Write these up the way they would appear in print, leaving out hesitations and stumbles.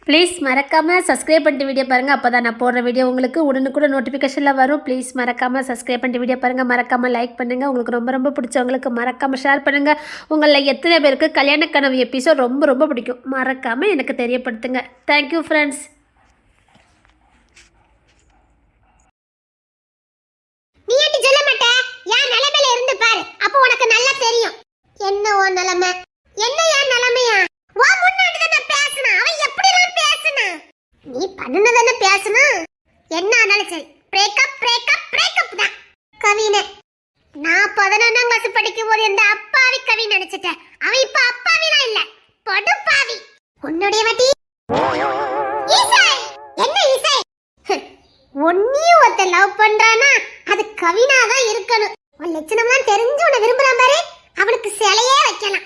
Please மறக்காமல் subscribe பண்ணிட்டு video பாருங்கள். அப்போ தான் நான் போடுற வீடியோ உங்களுக்கு உடனுக்குடன் நோட்டிஃபிகேஷனில் வரும். ப்ளீஸ் மறக்காமல் சப்ஸ்கிரைப் பண்ணிட்டு வீடியோ பாருங்கள். மறக்காமல் லைக் பண்ணுங்கள். உங்களுக்கு ரொம்ப ரொம்ப பிடிச்சவங்களுக்கு மறக்காமல் ஷேர் பண்ணுங்கள். உங்களில் எத்தனை பேருக்கு கல்யாண கனவு எபிசோட் ரொம்ப ரொம்ப பிடிக்கும் மறக்காமல் எனக்கு தெரியப்படுத்துங்க. Thank you friends. நீ ஏன் சொல்ல மாட்ட? என் நிலைமையில இருந்து பாரு, அப்போ உனக்கு நல்லா தெரியும். என்ன உன் நிலைமை? என்ன என் நிலைமையா? உன் முன்னாடி தானே பேசணும். அவன் எப்படிலாம் பேசணும்? நீ பண்ணுனதானே பேசணும். என்ன ஆனாலும் சரி, பிரேக்கப் பிரேக்கப் பிரேக்கப் தான். கவினை நான் 11ஆம் கிளாஸ் படிக்கும் போது இந்த அப்பாவி கவி நினைச்சிட்டேன். அவன் இப்ப அப்பாவிலாம் இல்ல, படுபாவி. உன்னுடைய வட்டி இசை. என்ன இசை? ஒன்னியும் ஒருத்த லவ் பண்றானா அது கவினா தான் இருக்கணும். உன் லட்சணம்லாம் தெரிஞ்சு உன்னை விரும்பலாம் பாரு, அவனுக்கு சிலையே வைக்கலாம்.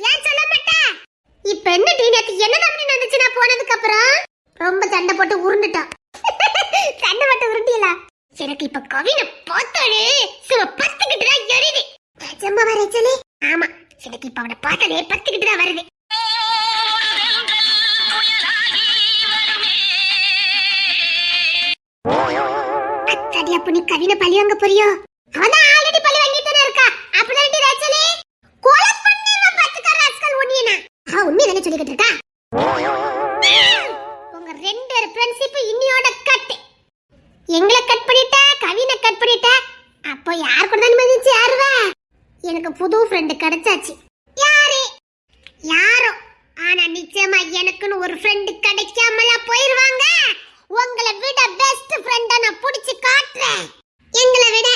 ஏன் சொல்ல மாட்டே? இப்ப என்ன டீனேக்கு என்ன தம்பி நடந்துச்சு? நான் போனதுக்கு அப்புறம் ரொம்ப சண்டை போட்டு உருண்டுட்டான். சண்டை போட்டு உருண்டியல. எனக்கு இப்ப கவினை பார்த்தாலே சும்மா பத்துக்கிட்டு தான் எரியுது. நிஜமா வரச்சலே? ஆமா, எனக்கு இப்ப அவனை பார்த்தாலே பத்துக்கிட்டு தான் வருது. அப்ப நீ கவினை பழி வாங்க போறியோ? அவன் ஆல்ரெடி பழி வாங்கிட்டே இருக்கா. அப்படியே ராஜலே கொலை பண்ணின பத்துக்கார ராஸ்கல் ஒண்ணியனா. உண்மை தானே சொல்லிக்கிட்டு இருக்கா? உங்க ரெண்டு பேர் ஃப்ரெண்ட்ஷிப் இன்னியோட கட். எங்களை கட் பண்ணிட்ட, கவினை கட் பண்ணிட்ட. அப்போ யார் கூட தான் மதிச்சு யாருவா? எனக்கு புது ஃப்ரெண்ட் கிடைச்சாச்சு. யாரு? யாரோ. ஆனா நிச்சயமா எனக்குன்னு ஒரு ஃப்ரெண்ட் கிடைக்காமல போயிருவாங்க. உங்களை விட பெஸ்ட் ஃப்ரெண்ட நான் புடிச்சு காட்றேன். எங்களை விட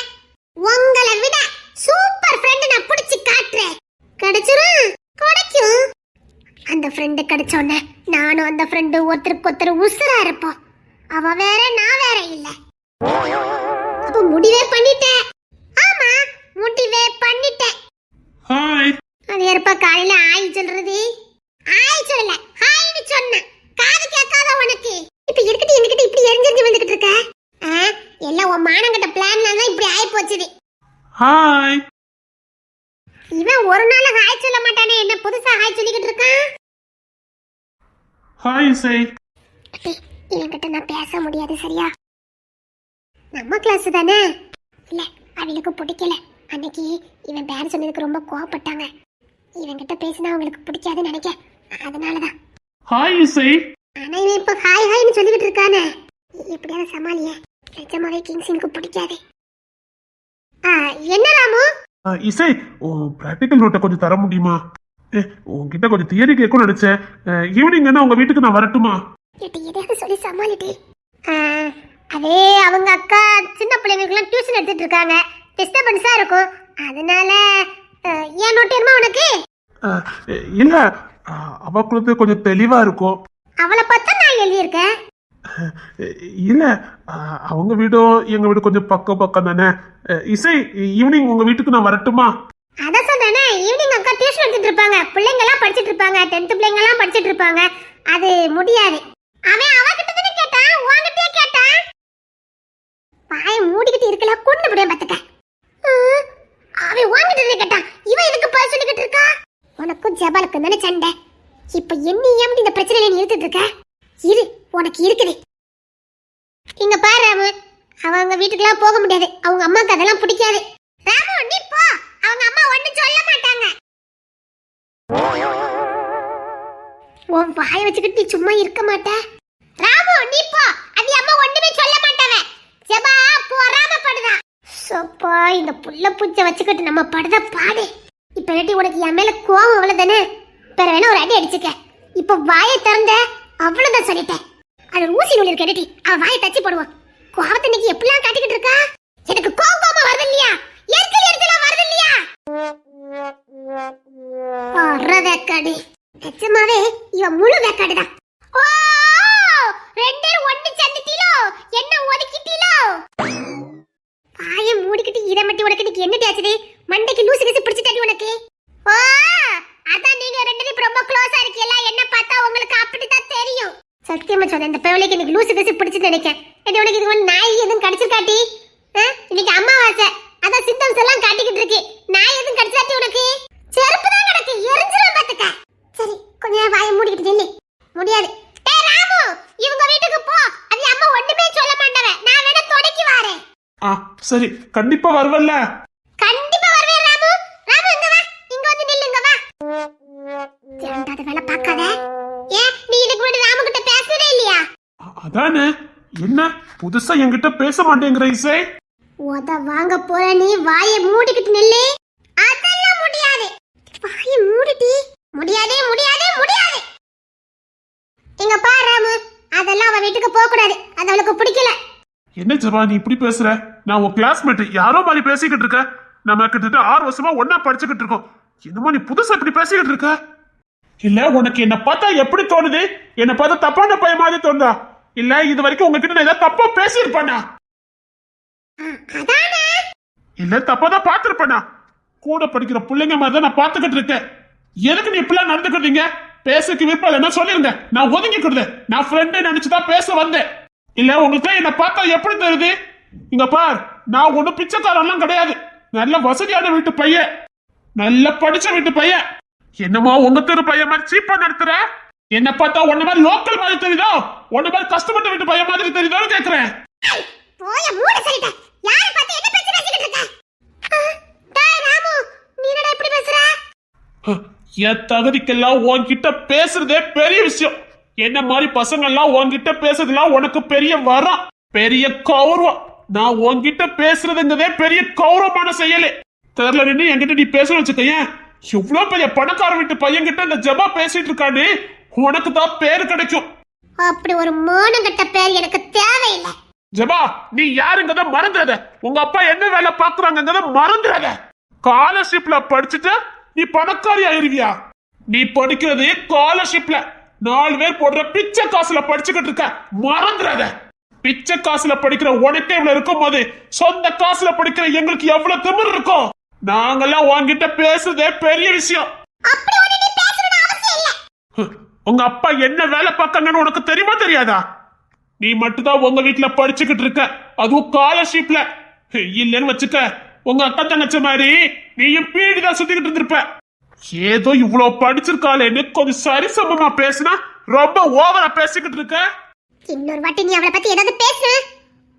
உங்களை விட சூப்பர் ஃப்ரெண்ட் நான் புடிச்சு காட்றேன். கிடைச்சிரும், கிடைக்கும். அந்த ஃப்ரெண்ட் கிடைச்சோனே நானும் அந்த ஃப்ரெண்ட் ஒருத்தருக்கு ஒருத்தர் உசுரா இருப்போம். அவ வேற நான் வேற இல்ல. அப்ப முடிவே பண்ணிட்டேன். ஆமா, முடிவே பண்ணிட்டேன். ஹாய். அது ஏற்ப காலையில ஆய் சொல்றது? ஆய் சொல்லல, ஹாய்னு சொன்ன. காது கேட்காத உனக்கு? இப்ப இருக்கட்டி என்கிட்ட இப்படி எரிஞ்செரிஞ்சு வந்துகிட்டு இருக்க? எல்லாம் உன் மானங்கட்ட பிளான்ல தான் இப்படி ஆயி போச்சுது. ஹாய். இவன் ஒரு நாள் ஹாய் சொல்ல மாட்டானே, என்ன புதுசா ஹாய் சொல்லிக்கிட்டு இருக்கான்? ஹாய் சை. இவன்கிட்ட நான் பேச முடியாது சரியா? நம்ம கிளாஸ் தானே. இல்ல, அவங்களுக்கு பிடிக்கல. அன்னைக்கு இவன் பேர் சொன்னதுக்கு ரொம்ப கோவப்பட்டாங்க. இவன்கிட்ட பேசினா அவங்களுக்கு பிடிக்காதுன்னு நினைக்க, அதனாலதான். ஹாய் சை. ஆனா இவன் இப்ப ஹாய் ஹாய்னு சொல்லிக்கிட்டு இருக்கானே, எப்படியாவது சமாளிய. நிஜமாவே கிங்ஸினுக்கு பிடிக்காது. என்ன ராமு? இசை, பிராக்டிக்கல் நோட்டை கொஞ்சம் தர முடியுமா? உங்ககிட்ட கொஞ்சம் தியரி கேட்கும் நினைச்சேன். ஈவினிங் என்ன உங்க வீட்டுக்கு நான் வரட்டுமா? எதையாவது சொல்லி சமாளிட்டு. அதே அவங்க அக்கா சின்ன பிள்ளைங்களுக்குலாம் டியூஷன் எடுத்துட்டு இருக்காங்க, டிஸ்டர்பன்ஸா இருக்கும். அதனால ஏன் நோட் வேணுமா உனக்கு? இல்ல, அவங்களுக்கு கொஞ்சம் தெளிவா இருக்கும். அவளை பார்த்தா நான் எழுதியிருக்கேன். இல்ல, அவங்க வீடும் எங்க வீடு கொஞ்சம் பக்கம் பக்கம் தானே. இசை, ஈவினிங் உங்க வீட்டுக்கு நான் வரட்டுமா? அத சொல்றேனே, ஈவினிங் அக்கா டியூஷன் எடுத்துட்டு இருப்பாங்க, பிள்ளைங்க எல்லாம் படிச்சிட்டு இருப்பாங்க, 10th பிள்ளைங்க எல்லாம் படிச்சிட்டு இருப்பாங்க. அது முடியாது. அவன் அவகிட்ட தானே கேட்டான், உன்கிட்டயே கேட்டான். பாய மூடிக்கிட்டு இருக்கல, கொண்டு போய் பாத்துக்க. அவன் உன்கிட்ட தானே கேட்டான், இவன் எதுக்கு பாய் சொல்லிக்கிட்டு இருக்கா? உனக்கும் ஜபாலுக்கு தானே சண்டை. இப்ப என்ன ஏன் இந்த பிரச்சனையில நீ எடுத்துட்டு இருக்க? இரு, உனக்கு இருக்குது. இங்க பாரு ராமு, அவங்க வீட்டுக்குலாம் போக முடியாது. அவங்க அம்மாக்கு அதெல்லாம் பிடிக்காது. ராமு நீ போ, அவங்க அம்மா ஒண்ணும் சொல்ல மாட்டாங்க. உன் வாயை வச்சுக்கிட்டு நீ சும்மா இருக்க மாட்ட. ராமு நீ போ, அது அம்மா ஒண்ணுமே சொல்ல மாட்டாங்க. ஜபா போறாம சோப்பா, இந்த புள்ள பூச்சை வச்சுக்கிட்டு நம்ம படுத பாடு. இப்ப ரெட்டி உனக்கு என் மேல கோவம் அவ்வளவுதானே? வேற வேணா ஒரு அடி அடிச்சுக்க. இப்ப வாயை திறந்த அவ்வளவுதான் சொல்லிட்டேன். அது ஊசி நூல் இருக்க ரெட்டி, அவ வாயை தச்சு போடுவான். கோவத்தை இன்னைக்கு எப்படிலாம் காட்டிக்கிட்டு இருக்கா? எனக்கு கோவமா வருது இல்லையா? எரிச்சலாம் வருது இல்லையா? வேக்காடு. நிஜமாவே இவன் முழு வேக்காடுதான். ஓ, ரெண்டே ஒண்ணு சந்திட்டீலோ, என்ன ஒதுக்கிட்டீலோ? வாயை மூடிக்கிட்டு இதை மட்டும் உனக்கு இன்னைக்கு என்ன ஆச்சுது? மண்டைக்கு லூசு கீசு பிடிச்சிட்டாடி உனக்கு. ஓ, அதான் நீங்க ரெண்டு பேரும் ரொம்ப க்ளோஸா இருக்கீங்களா? என்ன பார்த்தா உங்களுக்கு அப்படிதான் தெரியும். சத்தியமா சொல்றேன், இந்த பேவலைக்கு எனக்கு லூசு கீசு பிடிச்சிட்டு நினைக்கேன். உனக்கு இது நாய் எதுவும் கடிச்சிருக்காட்டி? இன்னைக்கு அம்மாவாசை, அதான் சிம்டம்ஸ் எல்லாம் காட்டிக்கிட்டு இருக்கு. நாய் எதுவும் கடிச்சாட்டி உனக்கு? செருப்பு தான் கிடக்கு, எரிஞ்சிரும் பாத்துக்க. சரி, கொஞ்ச நேரம் வாயை மூடிக்கிட்டு நில்லு. முடியாது. சரி கண்டிப்பா வருவல்ல? கண்டிப்பா வருவேன் ராமு. ராமு இங்க வா. இங்க வந்து நில்லு, இங்க வா. தேண்டாத வேலை பார்க்காத. ஏன் நீ இதுக்கு முன்னாடி ராமு கிட்ட பேசவே இல்லையா? அதானே. என்ன புதுசா என்கிட்ட பேச மாட்டேங்கிற இசை? உத வாங்க போற நீ வாயை மூடிக்கிட்டு நில்லு. அதெல்லாம் முடியாது. வாயை மூடிட்டி. முடியாதே முடியாதே முடியாது. இங்க பாரு ராமு, அதெல்லாம் அவ வீட்டுக்கு போக கூடாது. அது அவளுக்கு பிடிக்கல. என்ன ஜபா நீ இப்படி பேசுற? நான் உன் கிளாஸ்மேட் யாரோ மாதிரி பேசிக்கிட்டு இருக்க. நம்ம கிட்டத்தட்ட 6 வருஷமா ஒன்னா படிச்சுக்கிட்டு இருக்கோம். என்னமோ நீ புதுசா இப்படி பேசிக்கிட்டு இருக்க? இல்ல உனக்கு என்ன பார்த்தா எப்படி தோணுது? என்ன பார்த்தா தப்பான பையன் மாதிரி தோணுதா? இல்ல இது வரைக்கும் உங்ககிட்ட நான் ஏதாவது தப்பா பேசியிருப்பானா? அதானே. இல்ல தப்பாதான் பாத்துருப்பானா? கூட படிக்கிற பிள்ளைங்க மாதிரி தான் நான் பாத்துக்கிட்டு இருக்கேன். எதுக்கு நீ இப்பெல்லாம் நடந்துக்கிட்டீங்க? பேசுக்கு விருப்பம் இல்லைன்னா சொல்லிருங்க, நான் ஒதுங்கிக்கிடுது. நான் ஃப்ரெண்டு நினைச்சுதான் பேச வந்தேன். இல்ல உங்களுக்கு என்ன பார்த்தா எப்படி தெரியுது? இங்க பார், நான் ஒண்ணும் பிச்சைக்காரெல்லாம் கிடையாது. நல்ல வசதியான வீட்டு பையன், நல்ல படிச்ச வீட்டு பையன். என்னமோ உங்க தெரு பையன் மாதிரி சீப்பா நடத்துற? என்ன பார்த்தா உன்ன மாதிரி லோக்கல் மாதிரி தெரியுதோ? உன்ன மாதிரி கஷ்டப்பட்ட வீட்டு பையன் மாதிரி தெரியுதோன்னு கேக்குறேன். போய மூட சொல்லிட்ட. யாரை பார்த்து என்ன பேச்சு பேசிக்கிட்டு இருக்க? டேய் ராமு, நீ என்னடா இப்படி பேசுற? என் தகுதிக்கெல்லாம் உன்கிட்ட பேசுறதே பெரிய விஷயம். என்ன மாதிரி பசங்க எல்லாம் உன்கிட்ட பேசுறதுலாம் உனக்கு பெரிய வரம், பெரிய கௌரவம். நான் உன்கிட்ட பேசுறதுங்கிறதே பெரிய கௌரவமான செயலே. தெரியல நின்று என்கிட்ட நீ பேசணும் வச்சுக்கேன், இவ்வளவு பெரிய பணக்கார வீட்டு பையன் கிட்ட இந்த ஜபா பேசிட்டு இருக்கான்னு உனக்கு தான் பேரு கிடைக்கும். அப்படி ஒரு மானங்கட்ட பேர் எனக்கு தேவையில்லை. ஜபா நீ யாருங்கத மறந்துடாத. உங்க அப்பா என்ன வேலை பாக்குறாங்கங்கத மறந்துடாத. ஸ்காலர்ஷிப்ல படிச்சுட்டு நீ பணக்காரி ஆயிருவியா? நீ படிக்கிறது ஸ்காலர்ஷிப்ல 4 பேர் போடுற பிச்சை காசுல படிச்சுக்கிட்டு இருக்க, மறந்துடாத. பிச்சை காசுல படிக்கிற உனக்கே இவ்வளவு இருக்கும் போது சொந்த காசுல படிக்கிற எங்களுக்கு எவ்வளவு திமிர் இருக்கும்? நாங்கெல்லாம் உன்கிட்ட பேசுறதே பெரிய விஷயம். அப்படி ஒண்ணு நீ பேசணும்னு அவசியம் இல்ல. உங்க அப்பா என்ன வேலை பார்க்காங்கன்னு உனக்கு தெரியுமா தெரியாதா? நீ மட்டும்தான் உங்க வீட்டுல படிச்சுக்கிட்டு இருக்க, அதுவும் ஸ்காலர்ஷிப்ல. இல்லன்னு வச்சுக்க, உங்க அக்கா தங்கச்சி மாதிரி நீயும் பீடிதான் சுத்திக்கிட்டு இருந்திருப்ப. ஏதோ இவ்வளவு படிச்சிருக்காளேன்னு கொஞ்சம் சரிசமமா பேசினா ரொம்ப ஓவரா பேசிக்கிட்டு இருக்க. இன்னொரு வாட்டி நீ அவளை பத்தி ஏதாவது பேசு,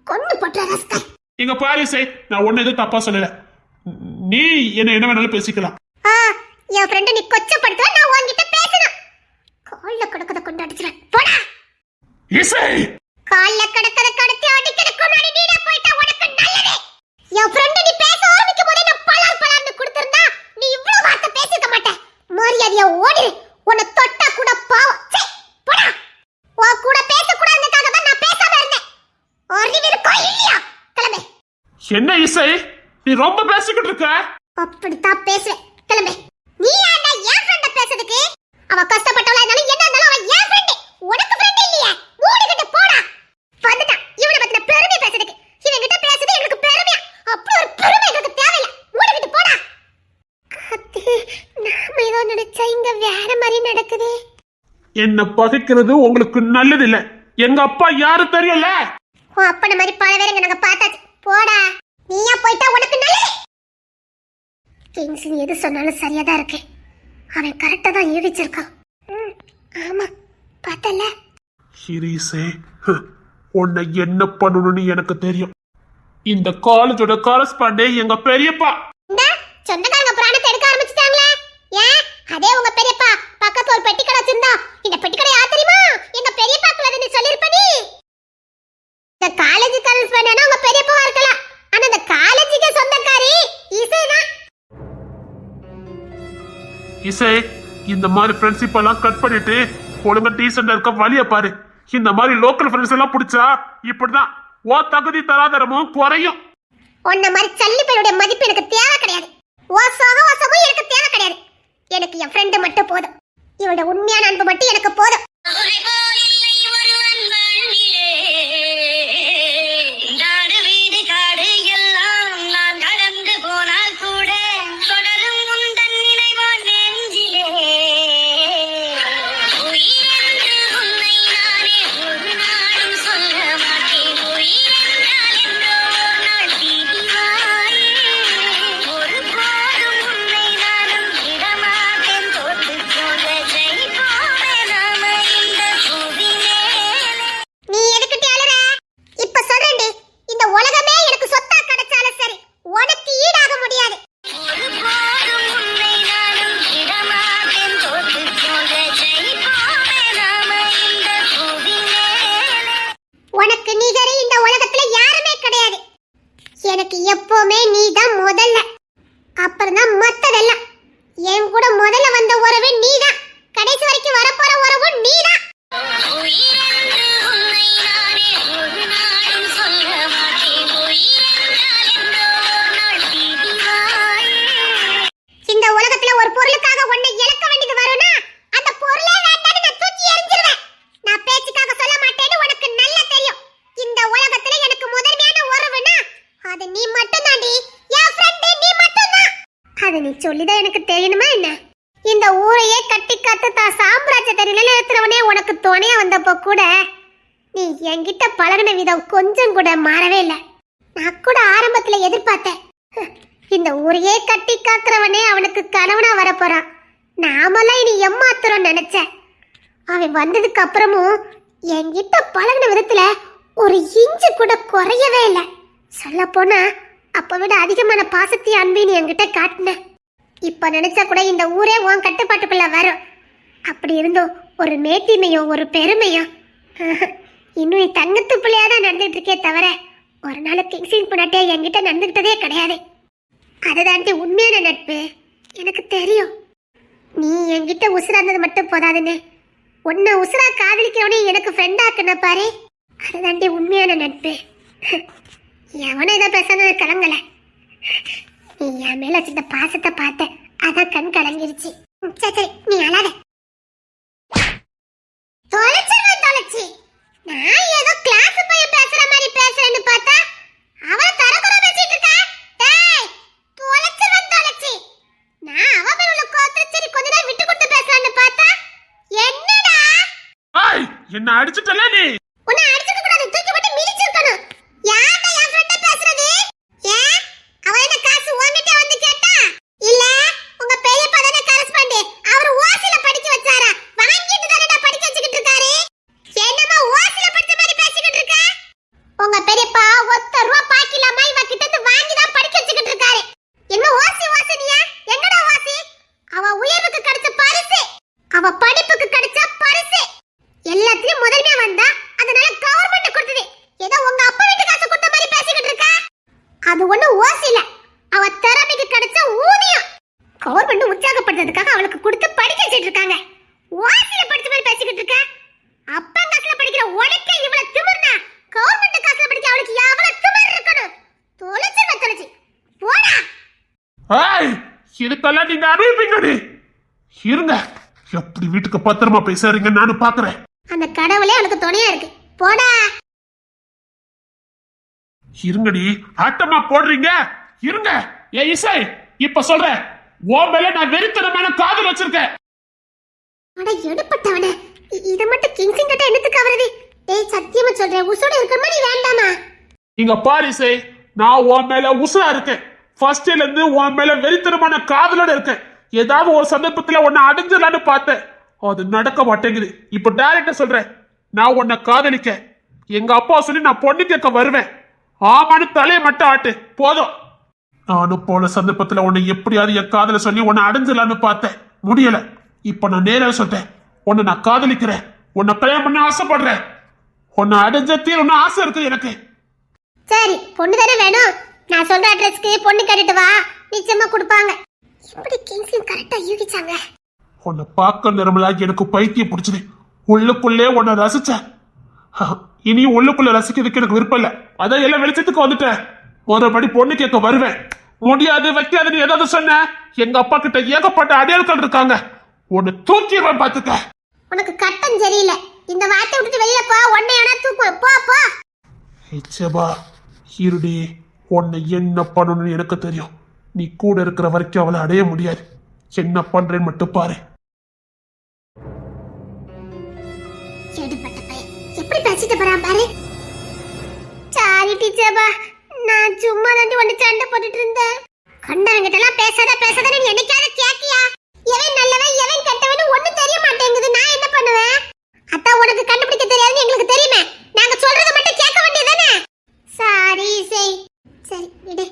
கொன்னு போட்டுற ரஸ்கல். இங்க பாரிசை, நான் ஒண்ணு எதுவும் தப்பா சொல்லல. நீ என்ன வேணாலும் பேசிக்கலாம். என் ஃப்ரெண்ட் நீ கொச்சப்படுத்துவ, நான் உன்கிட்ட பேசணும். கால்ல கடக்கத கொண்டு அடிச்சுறேன், போடா. இசை கால்ல கடக்கத கடத்தி அடிக்கிறதுக்கு முன்னாடி நீ போயிட்டா உனக்கு நல்லது. என் ஃப்ரெண்ட் நீ பேச ஆரம்பிக்கும் போதே நான் பலார்னு கொடுத்திருந்தா நீ இவ்வளவு வார்த்தை பேசிக்க மாட்ட. மரியாதையா ஓடிரு. உன்னை தொட்டா கூட பாவம். சே, போடா. உன் கூட பேசக்கூடாதுக்காக தான் நான் பேசாம இருந்தேன். அறிவு இருக்கா இல்லையா? கிளம்பு. என்ன இசை, நீ ரொம்ப பேசிக்கிட்டு இருக்க. அப்படித்தான் பேசுவேன், கிளம்பு. நீ ஏன்டா என் ஃப்ரெண்ட பேசுறதுக்கு? அவ கஷ்டப்பட்டவளா இருந்தாலும் என்ன இருந்தாலும் அவ என் ஃப்ரெண்ட், உனக்கு ஃப்ரெண்ட் இல்லையா? மூடிக்கிட்டு போடா. வந்துட்டான் இவனை பத்தின பெருமை பேசுறதுக்கு. இவன் கிட்ட பேசுறது எங்களுக்கு பெருமையா? அப்படி ஒரு பெருமை எங்களுக்கு தேவையில்லை. மூடிக்கிட்டு போடா. நாம ஏதோ நினைச்சா இங்க வேற மாதிரி நடக்குது. என்ன பகைக்கிறது உங்களுக்கு நல்லது இல்ல. எங்க அப்பா யாரு தெரியும்ல? உன் அப்பன மாதிரி பல பேருங்க நாங்க பார்த்தாச்சு. போடா. நீயா போயிட்டா உனக்கு நல்லது. கிங்ஸ் எது சொன்னாலும் சரியாதான் இருக்கு. அவன் கரெக்டா தான் யூகிச்சிருக்கான். ஆமா, பார்த்தல. ஹிரிசே, உன்னை என்ன பண்ணணும்னு எனக்கு தெரியும். இந்த காலேஜோட காரஸ்பாண்டே எங்க பெரியப்பா. இந்த சொந்தக்காரங்க பிராணத்தை எடுக்க ஆரம்பிச்சிட்டாங்களே. ஏன் அதே உங்க பெரியப்பா பக்கத்துல ஒரு பெட்டி கடை வச்சிருந்தா இந்த பெட்டி கடை யார் தெரியுமா? எங்க பெரியப்பாக்குள்ளது நீ சொல்லிருப்ப. நீ இந்த காலேஜ் காரஸ்பாண்டனா உங்க பெரியப்பாவா இருக்கலாம். ஆனா இந்த காலேஜுக்கு சொந்தக்காரி இசைதான். இசை, இந்த மாதிரி ஃப்ரெண்ட்ஷிப் எல்லாம் கட் பண்ணிட்டு ஒழுங்கா டீசெண்டா இருக்க வழிய பாரு. இந்த மாதிரி லோக்கல் ஃப்ரெண்ட்ஸ் எல்லாம் பிடிச்சா இப்படிதான் ஓ தகுதி தராதரமும் குறையும். உன்ன மாதிரி சல்லி பேருடைய மதிப்பு எனக்கு தேவை கிடையாது. ஓ சகவாசமும் எனக்கு தேவை கிடையாது. எனக்கு என் ஃப்ரெண்டு மட்டும் போதும். இவளோட உண்மையான அன்பு மட்டும் எனக்கு போதும். சொல்லிதான் எனக்கு தெரியணுமா என்ன? இந்த ஊரையே கட்டி காத்து தான் சாம்ராஜ்யத்தை நிலைநிறுத்துறவனே உனக்கு துணையா வந்தப்போ கூட நீ என்கிட்ட பழகின விதம் கொஞ்சம் கூட மாறவே இல்லை. நான் கூட ஆரம்பத்துல எதிர்பார்த்தேன், இந்த ஊரையே கட்டி காக்குறவனே அவனுக்கு கணவனா வரப்போறான், நாமெல்லாம் இனி ஏமாத்துறோம் நினைச்சேன். அவன் வந்ததுக்கு அப்புறமும் என்கிட்ட பழகின விதத்துல ஒரு இன்ச்சு கூட குறையவே இல்லை. சொல்ல போனா அப்ப விட அதிகமான பாசத்தையும் அன்பையும் என்கிட்ட காட்டின. இப்ப நினைச்சா கூட இந்த ஊரே உன் கட்டுப்பாட்டுக்குள்ள வரும். அப்படி இருந்தும் ஒரு மேட்டிமையும் ஒரு பெருமையும் இன்னும் நீ தங்கத்து பிள்ளையா தான் நடந்துட்டு இருக்கே தவிர ஒரு நாள் கிங்ஸிங் பண்ணாட்டே என்கிட்ட நடந்துகிட்டதே கிடையாது. அதுதான்ட்டு உண்மையான நட்பு. எனக்கு தெரியும் நீ என்கிட்ட உசுரா இருந்தது மட்டும் போதாதுன்னு உன்னை உசுரா காதலிக்கிறவனே எனக்கு ஃப்ரெண்டாக்குன பாரு, அதுதான்டி உண்மையான நட்பு. எவனும் இதை பேசாத கலங்கல. நீ என் மேல வச்சிருந்த பாசத்தை பார்த்த அதான் கண் கலங்கிருச்சு. சரி நீ அழாத. தொலைச்சி நான் ஏதோ கிளாஸ் போய் பேசுற மாதிரி பேசுறேன்னு பார்த்தா அவ தரக்குற பேசிட்டு இருக்கா. டேய் தொலைச்சி நான் அவ மேல உள்ள கோவத்துல சரி கொஞ்ச நேரம் விட்டு கொடுத்து பேசலாம்னு பார்த்தா என்னடா? ஏய் என்ன அடிச்சிட்டல நீ? உன்னை அடிச்சிக்க கூடாது, தூக்கி போட்டு மிதிச்சிருக்கணும். யார்டா என் ஃப்ரெண்ட பேசுறது? ஏன் அவ என்ன காசு உன்கிட்ட வந்து கேட்டா? இல்ல உங்க பெரியப்பா தானே கரஸ்பாண்ட், அவர் ஓசில படிக்க வச்சாரா? வாங்கிட்டு தானடா படிக்க வச்சிட்டு இருக்காரு. என்னமா ஓசில படிச்ச மாதிரி பேசிக்கிட்டு இருக்க? உங்க பெரியப்பா ₹1 பாக்கிலாமா இவ கிட்ட இருந்து வாங்கி தான் படிக்க வச்சிட்டு இருக்காரு. என்ன ஓசி ஓசினியா? என்னடா ஓசி? அவ உயர்வுக்கு கிடைச்ச பரிசு, அவ படிப்புக்கு கிடைச்ச பரிசு. எல்லாத்தையும் முதல்மே வந்தா அதனால கவர்மெண்ட் கொடுத்தது. ஏதோ உங்க அப்பா வீட்டு காசு கொடுத்த மாதிரி பேசிக்கிட்டு இருக்க. அது ஒண்ணு ஓசில அவ திறமைக்கு கிடைச்ச ஊதியம். கவர்மெண்ட் உற்சாகப்படுத்துறதுக்காக அவளுக்கு கொடுத்து படிக்க வச்சிட்டு இருக்காங்க. ஓசில படிச்ச மாதிரி பேசிக்கிட்டு இருக்க. அப்பா காசுல படிக்கிற உனக்கு இவ்வளவு திமிர்னா கவர்மெண்ட் காசுல படிக்க அவளுக்கு எவ்வளவு திமிர் இருக்கணும்? தொலைச்சி போடா. ஏய் இதுக்கெல்லாம் நீங்க அனுப்பிங்கடி. இருங்க எப்படி வீட்டுக்கு பத்திரமா பேசுறீங்க நானும் பாக்குறேன். அந்த கடவுளே அவளுக்கு துணையா இருக்கு. போடா. இருங்கடி ஆட்டமா போடுறீங்க. இருங்க ஏ இசை இப்ப சொல்றேன், உன் மேல நான் வெறித்தனமான காதல் வச்சிருக்கேன். அட எடுப்பட்டவனே, இத மட்டும் கிங்ஸிங் கிட்ட என்னத்துக்கு அவரது? டேய் சத்தியமா சொல்றேன், உசோட இருக்கிற மாதிரி வேண்டாமா? இங்க பாரு இசை, நான் உன் மேல உசுரா இருக்கேன். ஃபர்ஸ்ட்ல இருந்து உன் மேல வெறித்தனமான காதலோட இருக்கேன். ஏதாவது ஒரு சந்தர்ப்பத்துல உன்னை அடைஞ்சிடலான்னு பார்த்தேன், அது நடக்க மாட்டேங்குது. இப்ப டைரக்டா சொல்றேன், நான் உன்னை காதலிக்க எங்க அப்பா சொல்லி நான் பொண்ணு கேட்க வருவேன். ஆமான்னு தலையை மட்டும் ஆட்டு போதும். நானும் போன சந்தர்ப்பத்துல உன்னை எப்படியாவது என் காதல சொல்லி உன்னை அடைஞ்சிடலான்னு பார்த்தேன், முடியல. இப்ப நான் நேரா சொல்றேன், உன்னை நான் காதலிக்கிறேன், உன்னை கல்யாணம் பண்ண ஆசைப்படுறேன். உன்னை அடைஞ்ச தீரணும்னு ஆசை இருக்கு எனக்கு. சரி பொண்ணு தானே வேணும், நான் சொல்ற அட்ரஸ்க்கு பொண்ணு கேட்டுட்டு வா, நிச்சயமா கொடுப்பாங்க. எப்படி கிங்ஸிங் கரெக்டா யூகிச்சாங்க? உன்னை பார்க்க நிறமலாகி எனக்கு பைத்தியம் பிடிச்சது. உள்ளுக்குள்ளே உன்னை ரசிச்சேன். இனி உள்ளுக்குள்ள ரசிக்கிறதுக்கு எனக்கு விருப்பம் இல்ல. அதான் எல்லாம் வெளிச்சத்துக்கு வந்துட்டேன். மறுபடி பொண்ணு கேட்க வருவேன். முடியாது வைக்காதுன்னு ஏதாவது சொன்ன எங்க அப்பா கிட்ட ஏகப்பட்ட அடையாளங்கள் இருக்காங்க. உன்னை தூக்கிடுவேன் பாத்துக்க. உனக்கு கட்டம் சரியில்லை, இந்த வார்த்தை விட்டுட்டு வெளியில போ. உன்னை வேணா தூக்குவேன், போ போ. இச்சபா இருடி, உன்னை என்ன பண்ணணும்னு எனக்கு தெரியும். நீ கூட இருக்கிற வரைக்கும் அவளை அடைய முடியாது. என்ன பண்றேன்னு மட்டும் பாரு. எடுபட்ட பையன் எப்படி பேசிட்டு போறான் பாரு. சாரி டீச்சர்பா, நான் சும்மா தான் வந்து சண்டை போட்டுட்டு இருந்தேன். கண்டவங்கிட்ட எல்லாம் பேசாத நீ என்னைக்காவது கேக்கியா? எவன் நல்லவன் எவன் கெட்டவன் ஒண்ணு தெரிய மாட்டேங்குது. நான் என்ன பண்ணுவேன்? அத்தா உனக்கு கண்டுபிடிக்க தெரியாதுன்னு எங்களுக்கு தெரியுமே. நாங்க சொல்றத மட்டும் கேட்க வேண்டியதானே? சாரி இசை. சரி விடு.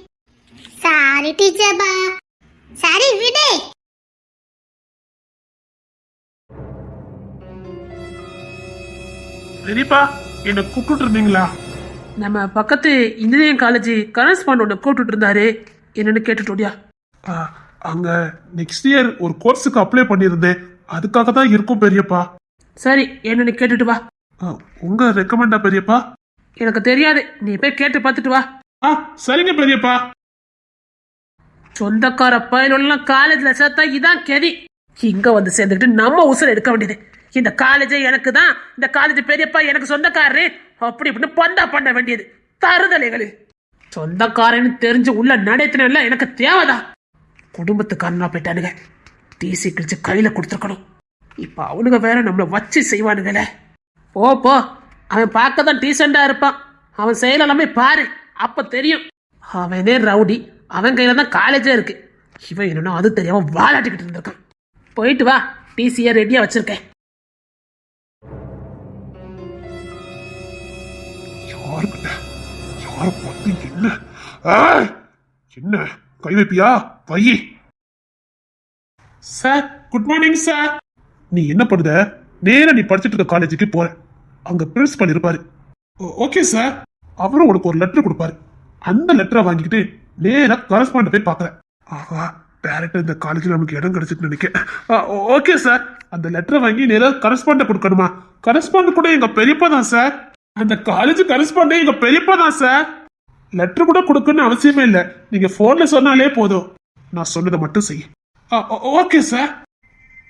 சாரி டீச்சர்பா, சரி விடு. பெரியப்பா என்ன கூப்பிட்டு இருந்தீங்களா? நம்ம பக்கத்து இன்ஜினியரிங் காலேஜ் கரஸ்பாண்ட் ஒன்று கூப்பிட்டு இருந்தாரு, என்னன்னு கேட்டுட்டோடியா? அங்க நெக்ஸ்ட் இயர் ஒரு கோர்ஸுக்கு அப்ளை பண்ணியிருந்தேன், அதுக்காக தான் இருக்கும் பெரியப்பா. சரி என்னன்னு கேட்டுட்டு வா. உங்க ரெக்கமெண்டா பெரியப்பா? எனக்கு தெரியாது, நீ போய் கேட்டு பார்த்துட்டு வா. சரிங்க பெரியப்பா. சொந்தக்கார பயிரெல்லாம் காலேஜ்ல சேர்த்தா இதான் கெதி. இங்க வந்து சேர்ந்துக்கிட்டு நம்ம உசுர எடுக்க வேண்டியது. இந்த காலேஜே எனக்கு தான், இந்த காலேஜ் பெரியப்பா எனக்கு சொந்தக்காரரு அப்படி இப்படின்னு பந்தா பண்ண வேண்டியது. தருதலைகளு சொந்தக்காரன்னு தெரிஞ்சு உள்ள நடத்தினா எனக்கு தேவைதான். குடும்பத்துக்காரனா போயிட்டானுங்க. டிசி கிழிச்சு கையில கொடுத்துருக்கணும். இப்ப அவனுங்க வேற நம்மளை வச்சு செய்வானுங்களே. போ போ, அவன் பார்க்க தான் டீசெண்டா இருப்பான். அவன் செயல் எல்லாமே பாரு, அப்ப தெரியும். அவனே ரவுடி, அவன் கையில தான் காலேஜே இருக்கு. இவன் என்னன்னா அது தெரியாம வாலாட்டிக்கிட்டு இருந்திருக்கான். போயிட்டு வா, டிசியை ரெடியா வச்சிருக்கேன். யாருக்கிட்ட யார பார்த்து என்ன ஏய், என்ன கை வைப்பியா? வை. Sir good morning sir. நீ என்ன பண்ணுத? நேரா நீ படிச்சுட்டு இருக்க காலேஜுக்கு போற. அங்க பிரின்சிபல் இருப்பாரு. Okay sir. அவரும் உனக்கு ஒரு லெட்டர் கொடுப்பாரு. அந்த லெட்டரை வாங்கிக்கிட்டு நேரா கரஸ்பாண்ட போய் பாக்குற. ஆஹா, டைரக்டா இந்த காலேஜ்ல நமக்கு இடம் கிடைச்சிட்டு நினைக்கிறேன். Okay sir. அந்த லெட்டரை வாங்கி நேரா கரஸ்பாண்ட கொடுக்கணுமா? கரஸ்பாண்ட் கூட எங்க பெரியப்பா தான் சார். அந்த காலேஜ் கரஸ்பாண்டே எங்க பெரியப்பா தான் சார். லெட்டர் கூட கொடுக்கணும்னு அவசியமே இல்லை. நீங்க போன்ல சொன்னாலே போதும். நான் சொன்னதை மட்டும் செய். Okay sir.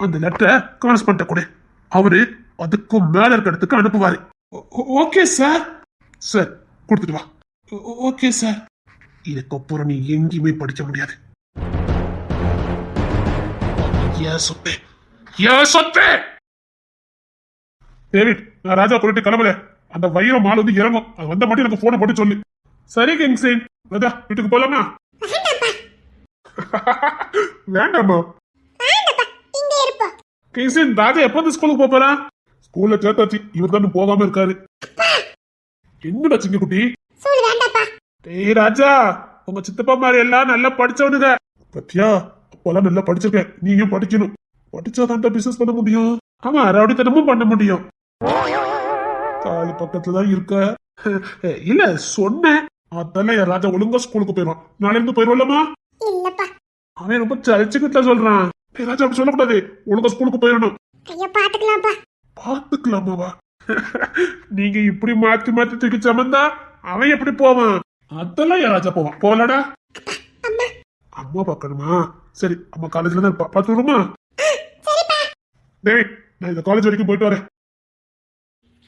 அந்த லெட்டரை கரஸ்பாண்ட கொடு. அவரு அதுக்கும் மேல இருக்க இடத்துக்கு அனுப்புவாரு. Okay sir. சார் கொடுத்துட்டு வா. Okay sir. இதுக்கப்புறம் நீ எங்கேயுமே படிக்க முடியாது. ஏன் சொத்து ஏன் சொத்து? டேவிட், நான் ராஜா போயிட்டு கிளம்பல. அந்த வைரம் மால் வந்து இறங்கும். அது வந்த மட்டும் எனக்கு போனை போட்டு சொல்லு. சரி கிங்ஸேன், ராஜா வீட்டுக்கு போலாமா? வேண்டாமா இங்க இருப்போம். கிங்ஸேன், ராஜா எப்போ வந்து ஸ்கூலுக்கு போறான்? ஸ்கூல்ல சேர்த்தாச்சு. இவர் தான் போகாம இருக்காரு. என்னடா சிங்க குட்டி? ஸ்கூல் வேண்டாப்பா. டேய் ராஜா, உங்க சித்தப்பா மாதிரி எல்லாம் நல்லா படிச்சவனுங்க. பத்தியா, அப்பெல்லாம் நல்லா படிச்சிருக்கேன். நீயும் படிக்கணும். படிச்சாதான் பிசினஸ் பண்ண முடியும். ஆமா, ரவுடித்தனமும் பண்ண முடியும். காலி பக்கத்துல தான் இருக்க. இல்ல சொன்னேன். அதெல்லாம் என் ராஜா ஒழுங்கா ஸ்கூலுக்கு போயிடுவான். நாளைல இருந்து போயிடுவல்லமா? இல்லப்பா. அவன் ரொம்ப சலிச்சுக்கிட்ட சொல்றான். டேய் ராஜா, அப்படி சொல்லக்கூடாது. ஒழுங்கா ஸ்கூலுக்கு போயிடணும். ஐயா பாத்துக்கலாம்ப்பா. பாத்துக்கலாமாவா? நீங்க இப்படி மாத்தி மாத்தி தூக்கி சமந்தா அவன் எப்படி போவான்? அதெல்லாம் என் ராஜா போவான். போகலடா. அம்மா பாக்கணுமா? சரி, அம்மா காலேஜ்ல தான் இருப்பா. பாத்து விடுமா? டேய், நான் இந்த காலேஜ் வரைக்கும் போயிட்டு வரேன்.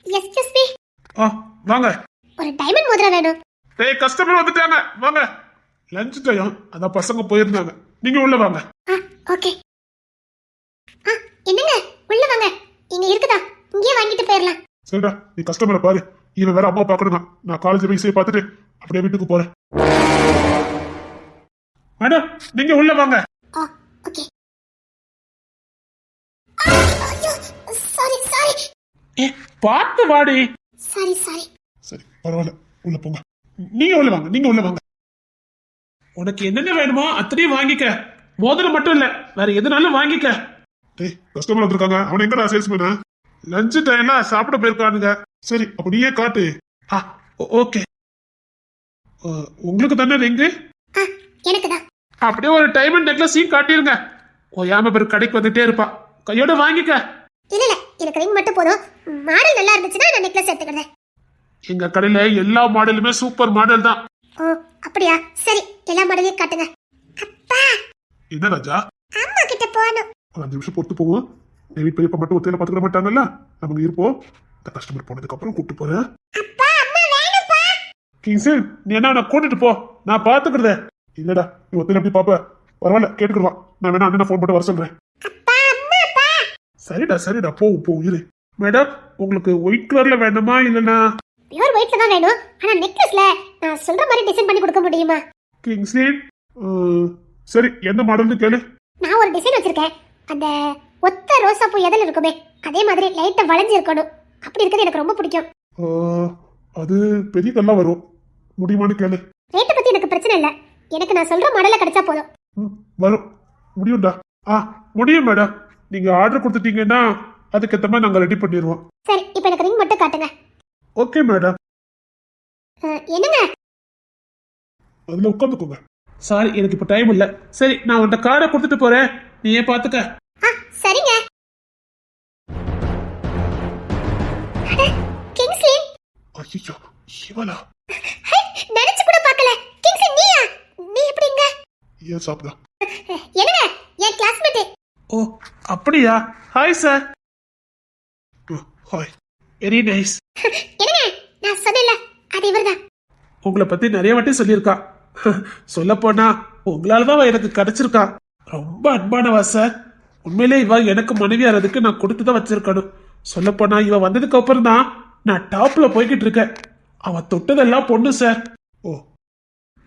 Excuse me. வாங்க. ஒரு டைமண்ட் மோதிரம் வேணும். டேய், கஸ்டமர் வந்துட்டாங்க. வாங்க. லஞ்ச் டைம், அதான் பசங்க போயிருந்தாங்க. நீங்க உள்ள வாங்க. ஓகே. என்னங்க உள்ள வாங்க. இங்க இருக்குதா? இங்கேயே வாங்கிட்டு போயிடலாம். சரிடா, நீ கஸ்டமரை பாரு. இவன் வேற அம்மா பாக்கணுங்க. நான் காலேஜ் போய் இசையை பார்த்துட்டு அப்படியே வீட்டுக்கு போறேன். மேடம், நீங்க உள்ள வாங்க. ஓகே. Sorry sorry. பார்த்து வாடி. Sorry sorry. சரி, பரவாயில்ல. உள்ள போங்க. நீங்க உள்ள வாங்க. நீங்க உள்ள வாங்க. உனக்கு என்னென்ன வேணுமோ அத்தனையும் வாங்கிக்க. மோதிரம் மட்டும் இல்ல, வேற எதுனாலும் வாங்கிக்க. டேய், கஸ்டமர் வந்திருக்காங்க. அவன் எங்கடா சேல்ஸ்மேனா? லஞ்ச் டைம்ல சாப்பிட போயிருக்கானுங்க. சரி, அப்ப நீயே காட்டு. ஓகே. உங்களுக்கு தானே ரிங்கு? எனக்கு தான். அப்படியே ஒரு டைமண்ட் நெக்லஸையும் காட்டிருங்க. ஓயாம பேர் கடைக்கு வந்துட்டே இருப்பா. கையோட வாங்கிக்க. இல்ல இல்ல, எனக்கு ரிங் மட்டும் போதும். மாடல் நல்லா இருந்துச்சுன்னா நான் நெக்லஸ் எடுத்துக்கிறேன். எங்க கடையில எல்லா மாடலுமே சூப்பர் மாடல் தான். ஓ அப்படியா? சரி, எல்லா மாடலையும் காட்டுங்க. அப்பா, என்ன ராஜா? அம்மா கிட்ட போகணும். ஒரு 5 நிமிஷம் பொறுத்து போவோம். டேவிட் பெரியப்பா மட்டும் ஒத்தையில பாத்துக்கிற மாட்டாங்கல்ல. நமக்கு இருப்போம். இந்த கஸ்டமர் போனதுக்கு அப்புறம் கூப்பிட்டு போறேன். அப்பா, அம்மா வேணும்ப்பா. கிங்ஸன், நீ என்ன கூட்டிட்டு போ, நான் பாத்துக்கிறத. இல்லடா, நீ ஒத்தையில எப்படி பாப்ப? பரவாயில்ல, கேட்டுக்கிடுவான். நான் வேணா அண்ணன் ஃபோன் போட்டு வர சொல்றேன். அப்பா, அம்மாப்பா. சரிடா சரிடா, போ இரு. மேடம், உங்களுக்கு ஒயிட் கலர்ல வேணுமா இல்லனா? பியூர் ஒயிட்ல தான் வேணும். ஆனா நெக்லஸ்ல நான் சொல்ற மாதிரி டிசைன் பண்ணி கொடுக்க முடியுமா? கிங்ஸன், சரி, எந்த மாடல்னு கேளு. நான் ஒரு டிசைன் வச்சிருக்கேன். அந்த ஒத்த ரோசா பூ எதில் இருக்குமே அதே மாதிரி லைட்டா வளைஞ்சு இருக்கணும். அப்படி இருக்கிறது எனக்கு ரொம்ப பிடிக்கும். அது பெரிய கல்லா வரும். முடியுமான்னு கேளு. ரேட்டை பத்தி எனக்கு பிரச்சனை இல்ல. எனக்கு நான் சொல்ற மாடல்ல கிடைச்சா போதும். வரும். முடியும்டா. முடியும் மேடம். நீங்க ஆர்டர் கொடுத்துட்டீங்கன்னா அதுக்கேற்ற மாதிரி நாங்க ரெடி பண்ணிடுவோம். சரி, இப்போ எனக்கு ரிங் மட்டும் காட்டுங்க. Okay madam. என்னங்க? அதுல உட்காந்துக்கோங்க. சாரி, எனக்கு இப்ப டைம் இல்ல. சரி, நான் உன்ட கார்டை கொடுத்துட்டு போறேன். நீ ஏன் பாத்துக்க. சரிங்க. கிங்ஸ்லி. ஐயோ, இவளா? நினைச்சு கூட பார்க்கல. கிங்ஸ்லி, நீயா? நீ எப்படிங்க? ஏன் சாப்பிடா? என்னங்க, என் கிளாஸ்மேட். ஓ அப்படியா? Hi sir. Hi, very nice. என்னங்க, நான் சொன்னேன்ல, அது இவர்தான். உங்களை பத்தி நிறைய வாட்டி சொல்லியிருக்கா. சொல்ல போனா உங்களாலதான் எனக்கு கிடைச்சிருக்கா. ரொம்ப அன்பானவா சார். உண்மையிலே இவ எனக்கு மனைவியாரதுக்கு நான் கொடுத்துதான் வச்சிருக்கணும். சொல்லப்போனா இவ வந்ததுக்கு அப்புறம் தான் நான் டாப்ல போய்கிட்டு இருக்கேன். அவ தொட்டதெல்லாம் பொண்ணு சார். ஓ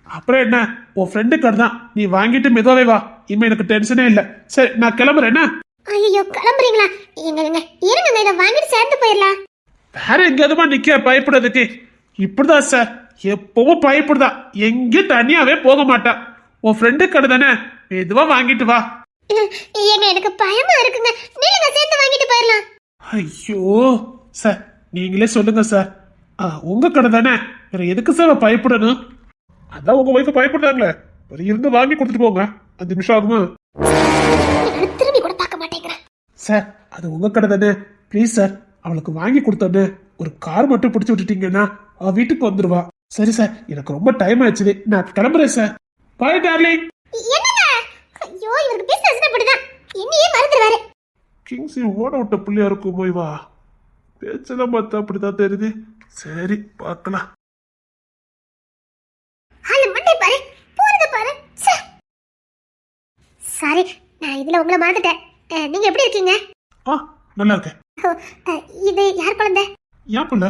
அப்புறம் என்ன, உன் ஃப்ரெண்டு கடை தான், நீ வாங்கிட்டு மெதுவாவே வா. இனிமே எனக்கு டென்ஷனே இல்லை. சரி நான் கிளம்புறேன். என்ன ஐயோ கிளம்புறீங்களா? இருங்க இதை வாங்கிட்டு சேர்ந்து போயிடலாம். வேற எங்கேயாவதுமா நிக்க பயப்படுறதுக்கு? இப்படிதான் சார், எப்பவும் பயப்படுதா, எங்கேயும் தனியாவே போக மாட்டா. உன் ஃப்ரெண்டு கடை தானே, மெதுவா வாங்கிட்டு வா. ஏங்க எனக்கு பயமா இருக்குங்க, நீங்க சேர்ந்து வாங்கிட்டு போயிடலாம். ஐயோ சார், நீங்களே சொல்லுங்க சார். உங்க கடை தானே, வேற எதுக்கு சார் பயப்படணும்? அதான் உங்க ஒய்ஃபை பயப்படுறாங்களே, ஒரு இருந்து வாங்கி கொடுத்துட்டு போங்க. 5 நிமிஷம் ஆகுமா? திரும்பி கூட பார்க்க மாட்டேங்கிறேன் சார். அது உங்க கடை தானே, ப்ளீஸ் சார், அவளுக்கு வாங்கி கொடுத்தோன்னு ஒரு கார் மட்டும் பிடிச்சி விட்டுட்டீங்கன்னா அவ வீட்டுக்கு வந்துருவா. சரி சார், எனக்கு ரொம்ப டைம் ஆயிடுச்சு, நான் கிளம்புறேன் சார். பாய் டார்லிங். என்னங்க? ஐயோ இவருக்கு பிசினஸ் அப்படிதான், என்னையே மறந்துடுவாரு. கிங்ஸி ஓட விட்ட புள்ளியா இருக்கும் போய் வா. பேச்செல்லாம் பார்த்தா அப்படிதான் தெரியுது. சரி பார்க்கலாம். ஆளு மண்டை பாரு, போறத பாரு. சாரி, நான் இதுல உங்களை மறந்துட்டேன். நீங்க எப்படி இருக்கீங்க? நல்லா இருக்கேன். இது யார் குழந்தை? ஏன் புள்ள?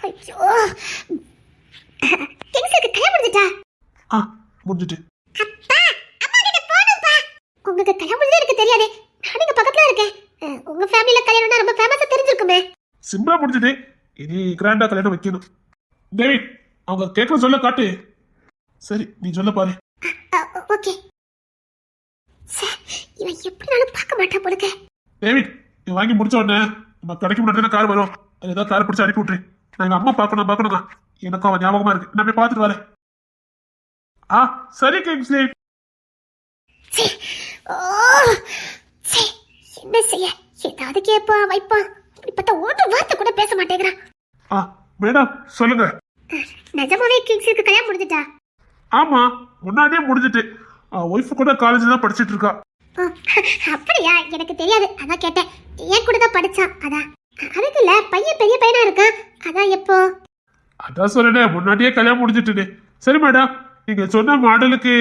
ஐயோ கிங்ஸுக்கு கல்யாணம் முடிஞ்சிட்டா? முடிஞ்சிட்டு. அப்பா அம்மா கிட்ட போணும்பா. உங்களுக்கு கல்யாணம் முடிஞ்சது எனக்கு தெரியாது, நான் இங்க பக்கத்துல இருக்கேன். உங்க ஃபேமிலில கல்யாணம்னா ரொம்ப ஃபேமஸா தெரிஞ்சிருக்குமே. சிம்பிளா முடிஞ்சிட்டு, இனி கிராண்டா கல்யாணம் வைக்கணும். டேவிட், அவங்க கேட்க சொல்ல காட்டு. சரி நீ சொல்ல பாரு. ஓகே. இவன் எப்படினாலும் பார்க்க மாட்டா போலுக்க. டேவிட், நீ வாங்கி முடிச்ச உடனே நம்ம கடைக்கு முன்னாடி கார் வரும், அது ஏதாவது கார் பிடிச்சி அனுப்பி விட்டுரு. நான் எங்க அம்மா பார்க்கணுங்க, எனக்கும் அவன் ஞாபகமா இருக்கு. நான் போய் பார்த்துட்டு வரேன். சரி கிங்ஸ்லி. என்ன செய்ய, ஏதாவது கேப்பா வைப்பா, இப்படி பார்த்தா ஒரு வார்த்தை கூட பேச மாட்டேங்கிறான். மேடம் சொல்லுங்க. நிஜமாவே கிங்ஸுக்கு கல்யாணம் முடிஞ்சிட்டா? ஆமா, முன்னாடியே முடிஞ்சிட்டு. ஒய்ஃப் கூட காலேஜ் தான் படிச்சிட்டு இருக்கா. அப்படியா? எனக்கு தெரியாது, அதான் கேட்டேன். என் கூட தான் படிச்சான், அதான். அதுக்கு இல்ல, பையன் பெரிய பையனா இருக்கான், அதான் எப்போ? அதான் சொல்றேன், முன்னாடியே கல்யாணம் முடிஞ்சிட்டு. சரி மேடம், நீங்க சொன்ன மாடலுக்கு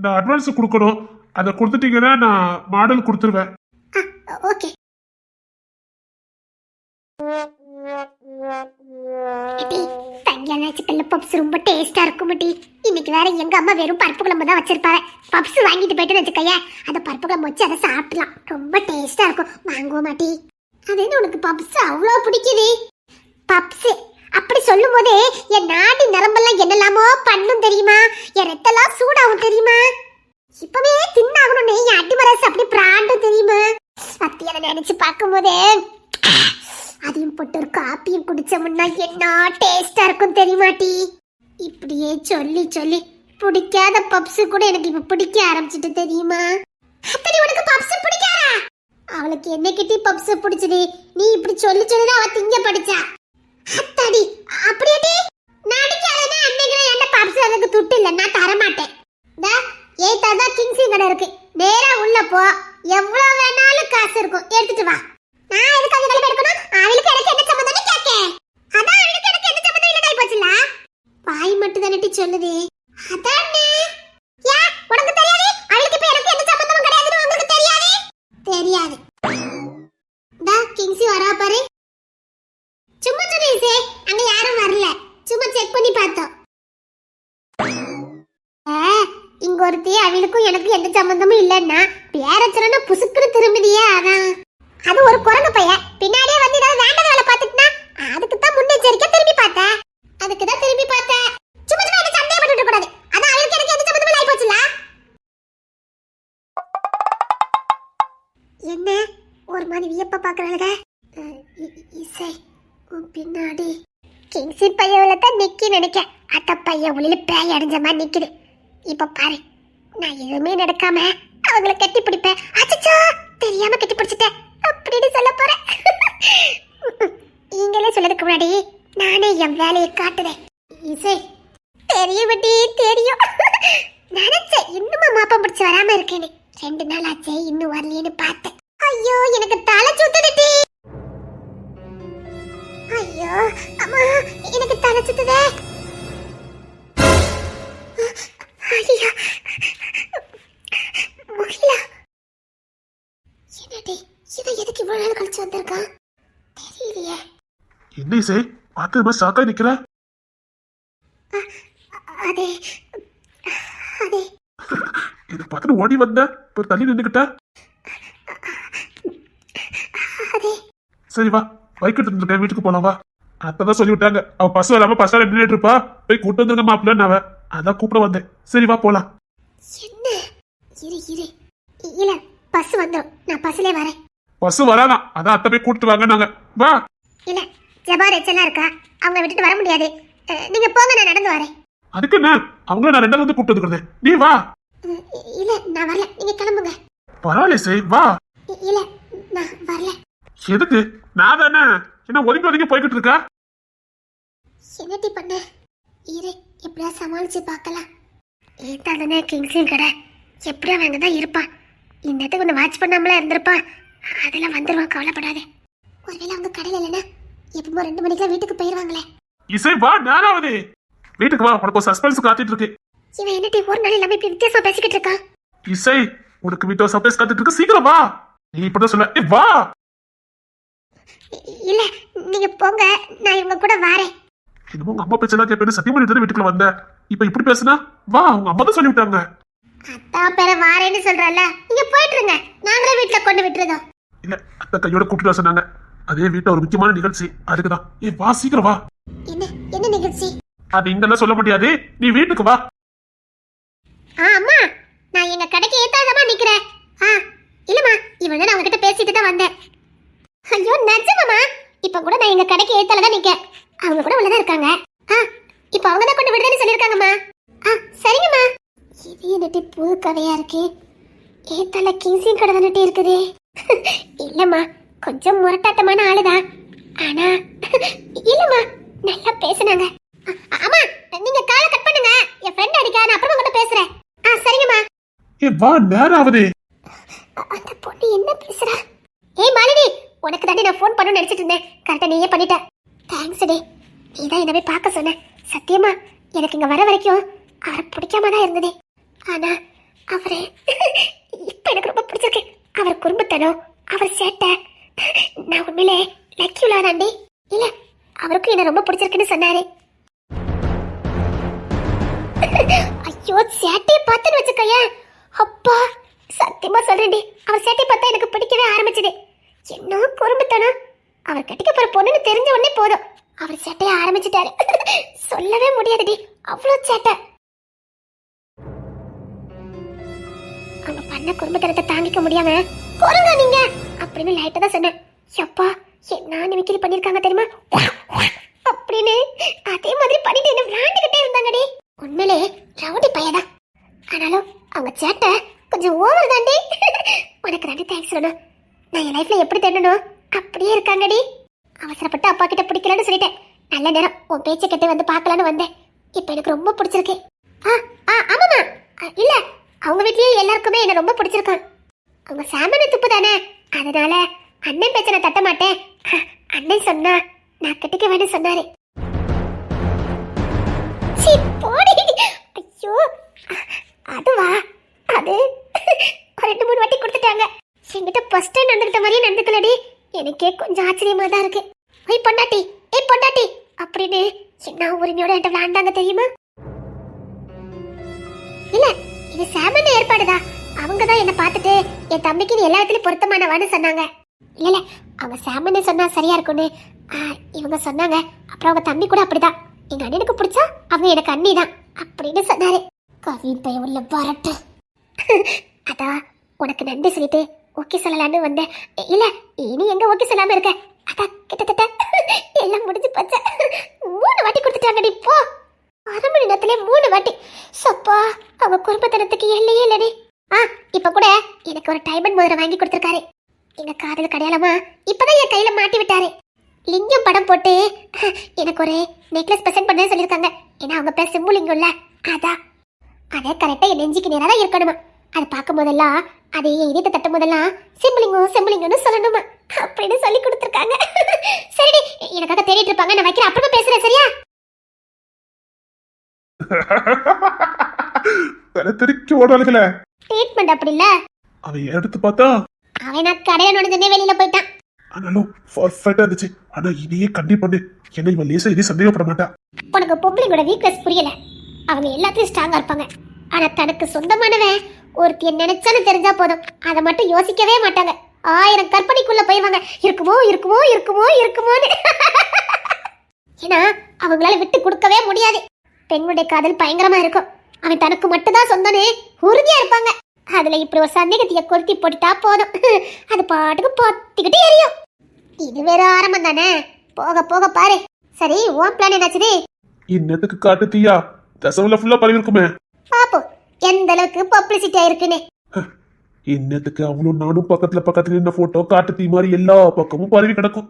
நான் அட்வான்ஸ் கொடுக்கணும். அதை கொடுத்துட்டீங்கன்னா நான் மாடல் கொடுத்துருவேன். ஓகே. சிக்கன்ல பப்ஸ் ரொம்ப டேஸ்டா இருக்கும் மாட்டி. இன்னைக்கு வேற எங்க அம்மா வெறும் பருப்பு குழம்பு தான் வச்சிருப்பாரு. பப்ஸ் வாங்கிட்டு போயிட்டு வச்சுக்கைய, அந்த பருப்பு குழம்பு வச்சு அதை சாப்பிடலாம், ரொம்ப டேஸ்டா இருக்கும். வாங்குவ மாட்டி. அது என்ன உனக்கு பப்ஸ் அவ்வளோ பிடிக்குது? பப்ஸ் அப்படி சொல்லும் போதே என் நாடி நரம்பெல்லாம் என்னெல்லாமோ பண்ணும் தெரியுமா? என் ரத்தெல்லாம் சூடாகும் தெரியுமா? இப்பவே தின்னாகணும்னு என் அடிமரசு அப்படி பிராண்டும் தெரியுமா? சத்தியதை நினைச்சு பார்க்கும் போதே, அதையும் போட்டு ஒரு காப்பியும் குடிச்சோம்னா என்ன டேஸ்டா இருக்கும் தெரியுமாட்டி? இப்படியே சொல்லி சொல்லி பிடிக்காத பப்ஸ் கூட எனக்கு இப்ப பிடிக்க ஆரம்பிச்சிட்டு தெரியுமா? அத்தனை உனக்கு பப்ஸ் பிடிக்காதா? அவளுக்கு என்ன கிட்டி பப்ஸ் பிடிச்சது? நீ இப்படி சொல்லி சொல்லிதான் அவ திங்க படிச்சா. அத்தாடி அப்படியே நடிக்காதே. அன்னைக்கு என்ன பப்ஸ் எனக்கு துட்டு இல்ல, நான் தர மாட்டேன். ஏத்தாதான் கிங்ஸி கடை இருக்கு, நேரா உள்ள போ, எவ்வளவு வேணாலும் காசு இருக்கும், எடுத்துட்டு வா. நான் எதுக்கு அவங்க கிளம்பி எடுக்கணும்? அவளுக்கு எனக்கு என்ன சம்பந்தம்னு கேட்க. அதான் அவளுக்கு எனக்கு என்ன சம்பந்தம் இல்ல போச்சுல. வாய் மட்டும் தானே சொல்லுது. அதானே. யா உனக்கு தெரியாது? அவளுக்கு இப்ப எனக்கு என்ன சம்பந்தமும் கிடையாதுன்னு உங்களுக்கு தெரியாது? தெரியாது. கிங்ஸி வரா பாரு. சும்மா சொல்லிசே, அங்க யாரும் வரல, சும்மா செக் பண்ணி பார்த்தோம். இங்க ஒருத்தி அவளுக்கும் எனக்கு எந்த சம்பந்தமும் இல்லன்னா பேரச்சரன புசுக்குன்னு திரும்பிதியே. அதான் அது ஒரு குரங்கு பையன் பின்னாடியே வந்து ஏதாவது வேண்டாத வேலை பார்த்துட்டுனா அதுக்கு தான் முன்னெச்சரிக்கை திரும்பி பார்த்தேன். அதுக்கு தான் திரும்பி பார்த்தேன். சும்மா சும்மா என்ன சந்தேகப்பட்டு கூடாது. அதான் அவளுக்கு எனக்கு எந்த சம்பந்தமும் ஆயி போச்சுல. என்ன ஒரு மாதிரி வியப்பா பாக்குறாளுங்க. இசை பின்னாடி கிங்ஸி பையவள தான் நிக்கி நினைக்க. அட்ட பையன் உள்ள பேய் அடைஞ்ச மாதிரி நிக்குது. இப்ப பாரு, நான் எதுவுமே நடக்காம அவங்கள கட்டி பிடிப்பேன். அச்சச்சோ தெரியாம கட்டி பிடிச்சிட்டேன் அப்படின்னு சொல்ல போறேன். நீங்களே சொல்லதுக்கு முன்னாடி நானே என் வேலையை காட்டுறேன். இசை தெரியும் பட்டி தெரியும். நினைச்சேன் இன்னுமா மாப்பம் பிடிச்சி வராம இருக்கேன்னு. 2 நாள் ஆச்சே இன்னும் வரலையேன்னு பார்த்தேன். ஐயோ எனக்கு தலை சுத்துதுடி. ஐயோ அம்மா எனக்கு தலை சுத்துதே. ஐயோ முடியல. சே பார்த்து ஷாக்கா நிக்கிற? அதே அதே இதை பார்த்துட்டு ஓடி வந்த இப்போ தள்ளி நின்றுக்கிட்ட. அதே சரி வா, பைக் எடுத்துட்டு இருக்கேன், வீட்டுக்கு போலாம் வா. அப்பதான் சொல்லி விட்டாங்க அவ பஸ் இல்லாம பஸ் நின்றுட்டு இருப்பா, போய் கூட்டு வந்துருங்க மாப்பிள்ளன்னு அவ அதான் கூப்பிட வந்தேன். சரி வா போலாம். என்ன இரு இரு இல்ல பஸ் வந்துடும், நான் பஸ்லயே வரேன். பஸ் வராதான், அதான் அத்தை போய் கூட்டிட்டு வாங்க நாங்க. வா. இல்ல ஜபார் எச்சலாம் இருக்கா, அவங்க விட்டுட்டு வர முடியாது. நீங்க போங்க, நான் நடந்து வரேன். அதுக்கு என்ன, அவங்கள நான் ரெண்டாவது வந்து கூப்பிட்டு வந்துருக்கேன், நீ வா. இல்ல நான் வரல, நீங்க கிளம்புங்க. பரவாயில்ல சே வா. இல்ல நான் வரல. எதுக்கு? நான் தானே என்ன ஒதுங்கி ஒதுங்கி போய்கிட்டு இருக்கா? என்னடி பண்ண? இரு எப்படியா சமாளிச்சு பார்க்கலாம். ஏத்தாதானே கிங்ஸின் கடை, எப்படியா அங்கே தான் இருப்பான். இன்னத்துக்கு ஒன்று வாட்ச் பண்ணாமலாம் இருந்திருப்பான், அதெல்லாம் வந்துடுவான், கவலைப்படாதே. ஒருவேளை அவங்க கடையில் இல்லைன்னா எப்பவுமே 2 மணிக்கெல்லாம் வீட்டுக்கு போயிடுவாங்களே. இசை வா, நேராவது வீட்டுக்கு வா, உனக்கு ஒரு சஸ்பென்ஸ் காத்துட்டு இருக்கு. இவன் என்னடி ஒரு நாள் இல்லாம இப்படி வித்தியாசமா பேசிக்கிட்டு இருக்கான்? இசை உனக்கு வீட்டோ சர்ப்ரைஸ் காத்துட்டு இருக்கு, சீக்கிரம் வா. நீ இப்பதான் சொல்ல, வா. இல்ல நீங்க போங்க, நான் இவங்க கூட வரேன். என்னமோ உங்க அம்மா பேச்செல்லாம் கேட்பேன்னு சத்தியம் பண்ணிட்டு வீட்டுக்குள்ள வந்த, இப்ப இப்படி பேசுனா வா, உங்க அம்மா தான் சொல்லி விட்டாங்க. அத்தா பேர வாரேன்னு சொல்றல, நீங்க போயிட்டு இருங்க, நாங்களே வீட்டுல கொண்டு விட்டுறதோம். இல்ல அத்தை கையோட கூப்பிட்டு வர சொன்னாங்க, அதே வீட்டுல ஒரு முக்கியமான நிகழ்ச்சி, அதுக்குதான். வா சீக்கிரம் வா. என்ன என்ன நிகழ்ச்சி? அது இங்கெல்லாம் சொல்ல முடியாது, நீ வீட்டுக்கு வா. அம்மா நான் எங்க கடைக்கு ஏத்தாதமா நிக்கிறேன். இல்லம்மா இவன் நான் உங்ககிட்ட பேசிட்டு தான் வந்தேன். ஐயோ நிஜமாமா, இப்ப கூட நான் எங்க கடைக்கு ஏத்தால தான் நிக்க, அவங்க கூட உள்ளதா இருக்காங்க. இப்ப அவங்க தான் கொண்டு விடுறேன்னு சொல்லிருக்காங்கம்மா. சரிங்கம்மா. இது என்னட்டி புது கதையா இருக்கு, ஏத்தால கிங்ஸின் கடை தானே இருக்குது. இல்லம்மா கொஞ்சம் முரட்டாட்டமான ஆளுதான், ஆனா இல்லம்மா நல்லா பேசுனாங்க. அம்மா நீங்க காலை கட் பண்ணுங்க, என் ஃப்ரெண்ட் அடிக்க, நான் அப்புறமா கூட பேசுறேன். சரிங்கம்மா. வா, நேராவது. அந்த பொண்ணு என்ன பேசுறா? ஏய் மாலினி, உனக்கு தாண்டி நான் ஃபோன் பண்ணணும்னு நினைச்சிட்டு இருந்தேன், கரெக்டா நீயே பண்ணிட்ட. தேங்க்ஸ் டே, நீ தான் என்னவே பார்க்க சொன்ன. சத்தியமா எனக்கு இங்க வர வரைக்கும் அவரை பிடிக்காம தான் இருந்தது, ஆனா அவரு இப்ப எனக்கு ரொம்ப பிடிச்சிருக்கு. அவர் குறும்புத்தனம், அவர் சேட்டை, நான் உண்மையிலே லக்கியுலா தாண்டி. இல்ல அவருக்கும் என்ன ரொம்ப பிடிச்சிருக்குன்னு சொன்னாரு. ஐயோ சேட்டையை பார்த்துன்னு வச்சுக்கையா, அப்பா சத்தியமா சொல்றேன்டி, அவர் சேட்டையை பார்த்தா எனக்கு பிடிக்கவே ஆரம்பிச்சது. என்ன குறும்புத்தனம், அவர் கட்டிக்க போற பொண்ணுன்னு தெரிஞ்ச உடனே போதும் அவர் சேட்டையை ஆரம்பிச்சுட்டாரு. சொல்லவே முடியாதுடி, அவ்வளோ சேட்டை. அவங்க பண்ண குடும்பத்தனத்தை தாங்கிக்க முடியாம போறங்க நீங்க அப்படின்னு லைட்டா தான் சொன்னேன். எப்பா என்ன நிமிக்கிரி பண்ணிருக்காங்க தெரியுமா அப்படின்னு, அதே மாதிரி பண்ணிட்டு என்ன விளையாண்டுகிட்டே இருந்தாங்கடி. உண்மையிலே ரவுடி பையதான், ஆனாலும் அவங்க சேட்டை கொஞ்சம் ஓவர் தாண்டி. உனக்கு ரெண்டு தேங்க்ஸ் சொல்லணும், நான் என் லைஃப்ல எப்படி தேடணும் அப்படியே இருக்காங்கடி. அவசரப்பட்டு அப்பா கிட்ட பிடிக்கலன்னு சொல்லிட்டேன், நல்ல நேரம் உன் பேச்சை கேட்டு வந்து பார்க்கலான்னு வந்தேன். இப்போ எனக்கு ரொம்ப பிடிச்சிருக்கு. ஆமாம்மா, இல்ல அவங்க வீட்லயே எல்லாருக்குமே என்ன ரொம்ப பிடிச்சிருக்கான். அவங்க சாமான துப்பு தானே, அதனால அண்ணன் பேச்ச நான் தட்ட மாட்டேன். அண்ணன் சொன்னா நான் கட்டிக்க வேணும் சொன்னாரு. சீ போடி. ஐயோ அதுவா, அது ஒரு 2-3 வாட்டி கொடுத்துட்டாங்க. என்கிட்ட ஃபர்ஸ்ட் டைம் நடந்துக்கிட்ட மாதிரியே நடந்துக்கலடி, எனக்கே கொஞ்சம் ஆச்சரியமா தான் இருக்கு. ஏய் பொண்டாட்டி, ஏய் பொண்டாட்டி அப்படின்னு என்ன உரிமையோட என்கிட்ட விளையாண்டாங்க தெரியுமா? இல்ல இது சாமன் ஏற்பாடுதான், அவங்க தான் என்ன பார்த்துட்டு என் தம்பிக்கு நீ எல்லா இடத்துலயும் பொருத்தமானவான்னு சொன்னாங்க. இல்ல அவங்க சாமனே சொன்னா சரியா இருக்கும்னு இவங்க சொன்னாங்க. அப்புறம் அவங்க தம்பி கூட அப்படிதான், எங்க அண்ணனுக்கு பிடிச்சா அவங்க எனக்கு அண்ணி தான் அப்படின்னு சொன்னாரு. கவின் பையன் உள்ள வரட்டு. அதான் உனக்கு நன்றி சொல்லிட்டு ஓகே சொல்லலான்னு வந்தேன். இல்ல இனி எங்க ஓகே சொல்லாம இருக்க, அதான் கிட்டத்தட்ட எல்லாம் முடிஞ்சு போச்சு. 3 வாட்டி கொடுத்துட்டாங்கடி. போ 1/2 மணி நேரத்துல 3 வாட்டி. சப்பா அவங்க குடும்பத்தனத்துக்கு எல்லையே இல்லடி. இப்ப கூட எனக்கு ஒரு டைமண்ட் மோதிரம் வாங்கி கொடுத்துருக்காரு. எங்க காதல் கடையாளமா இப்பதான் என் கையில மாட்டி விட்டாரு. லிங்கம் படம் போட்டு எனக்கு ஒரு நெக்லஸ் பிரசன்ட் பண்ண சொல்லியிருக்காங்க. ஏன்னா அவங்க பேர் சிம்பு லிங்கம்ல, அதான் அதே கரெக்டா என் நெஞ்சுக்கு நேரா தான் இருக்கணுமா. அதை பார்க்கும் போதெல்லாம் அதை இதயத்தை தட்டும் போதெல்லாம் சிம்புலிங்கம் சிம்புலிங்கம்னு சொல்லணுமா அப்படின்னு சொல்லி கொடுத்துருக்காங்க. சரி எனக்காக தேடிட்டு இருப்பாங்க, நான் வைக்கிறேன், அப்புறமா பேசுறேன் சரியா? திருக்கி ஓடாளுகள ட்ரீட்மெண்ட் அப்படி இல்ல, அவன் எடுத்து பார்த்தா அவன் நான் கடையில நுழைஞ்சனே வெளியில போயிட்டான். ஆனாலும் பர்ஃபெக்டா இருந்துச்சு. ஆனா இதையே கண்டி பண்ணு, என்ன இவன் லேசா இதே சந்தேகப்பட மாட்டா. உனக்கு பொம்பளைங்களோட வீக்னஸ் புரியல. அவங்க எல்லாத்தையும் ஸ்ட்ராங்கா இருப்பாங்க. ஆனா தனக்கு சொந்தமானவன் ஒருத்திய நினைச்சாலும் தெரிஞ்சா போதும், அதை மட்டும் யோசிக்கவே மாட்டாங்க. 1000 கற்பனைக்குள்ள போயிடுவாங்க. இருக்குமோ இருக்குமோ இருக்குமோ இருக்குமோன்னு. ஏன்னா அவங்களால விட்டு கொடுக்கவே முடியாது. பெண்ணுடைய காதல் பயங்கரமா இருக்கும். அவன் தனக்கு மட்டும்தான் சொந்தன்னு உறுதியா இருப்பாங்க. அதுல இப்படி ஒரு சந்தேகத்தைய கொளுத்தி போட்டுட்டா போதும், அது பாட்டுக்கு பொத்திக்கிட்டு எரியும். இது வேற ஆரம்பம் தானே, போக போக பாரு. சரி, உன் பிளான் என்னாச்சுது? இன்னத்துக்கு காட்டு தீயா தசவுல ஃபுல்லா பரவி இருக்குமே. பாப்போம் எந்த அளவுக்கு பப்ளிசிட்டி ஆயிருக்குன்னு. இன்னத்துக்கு அவளும் நானும் பக்கத்துல நின்ன போட்டோ காட்டு தீ மாதிரி எல்லா பக்கமும் பரவி கிடக்கும்.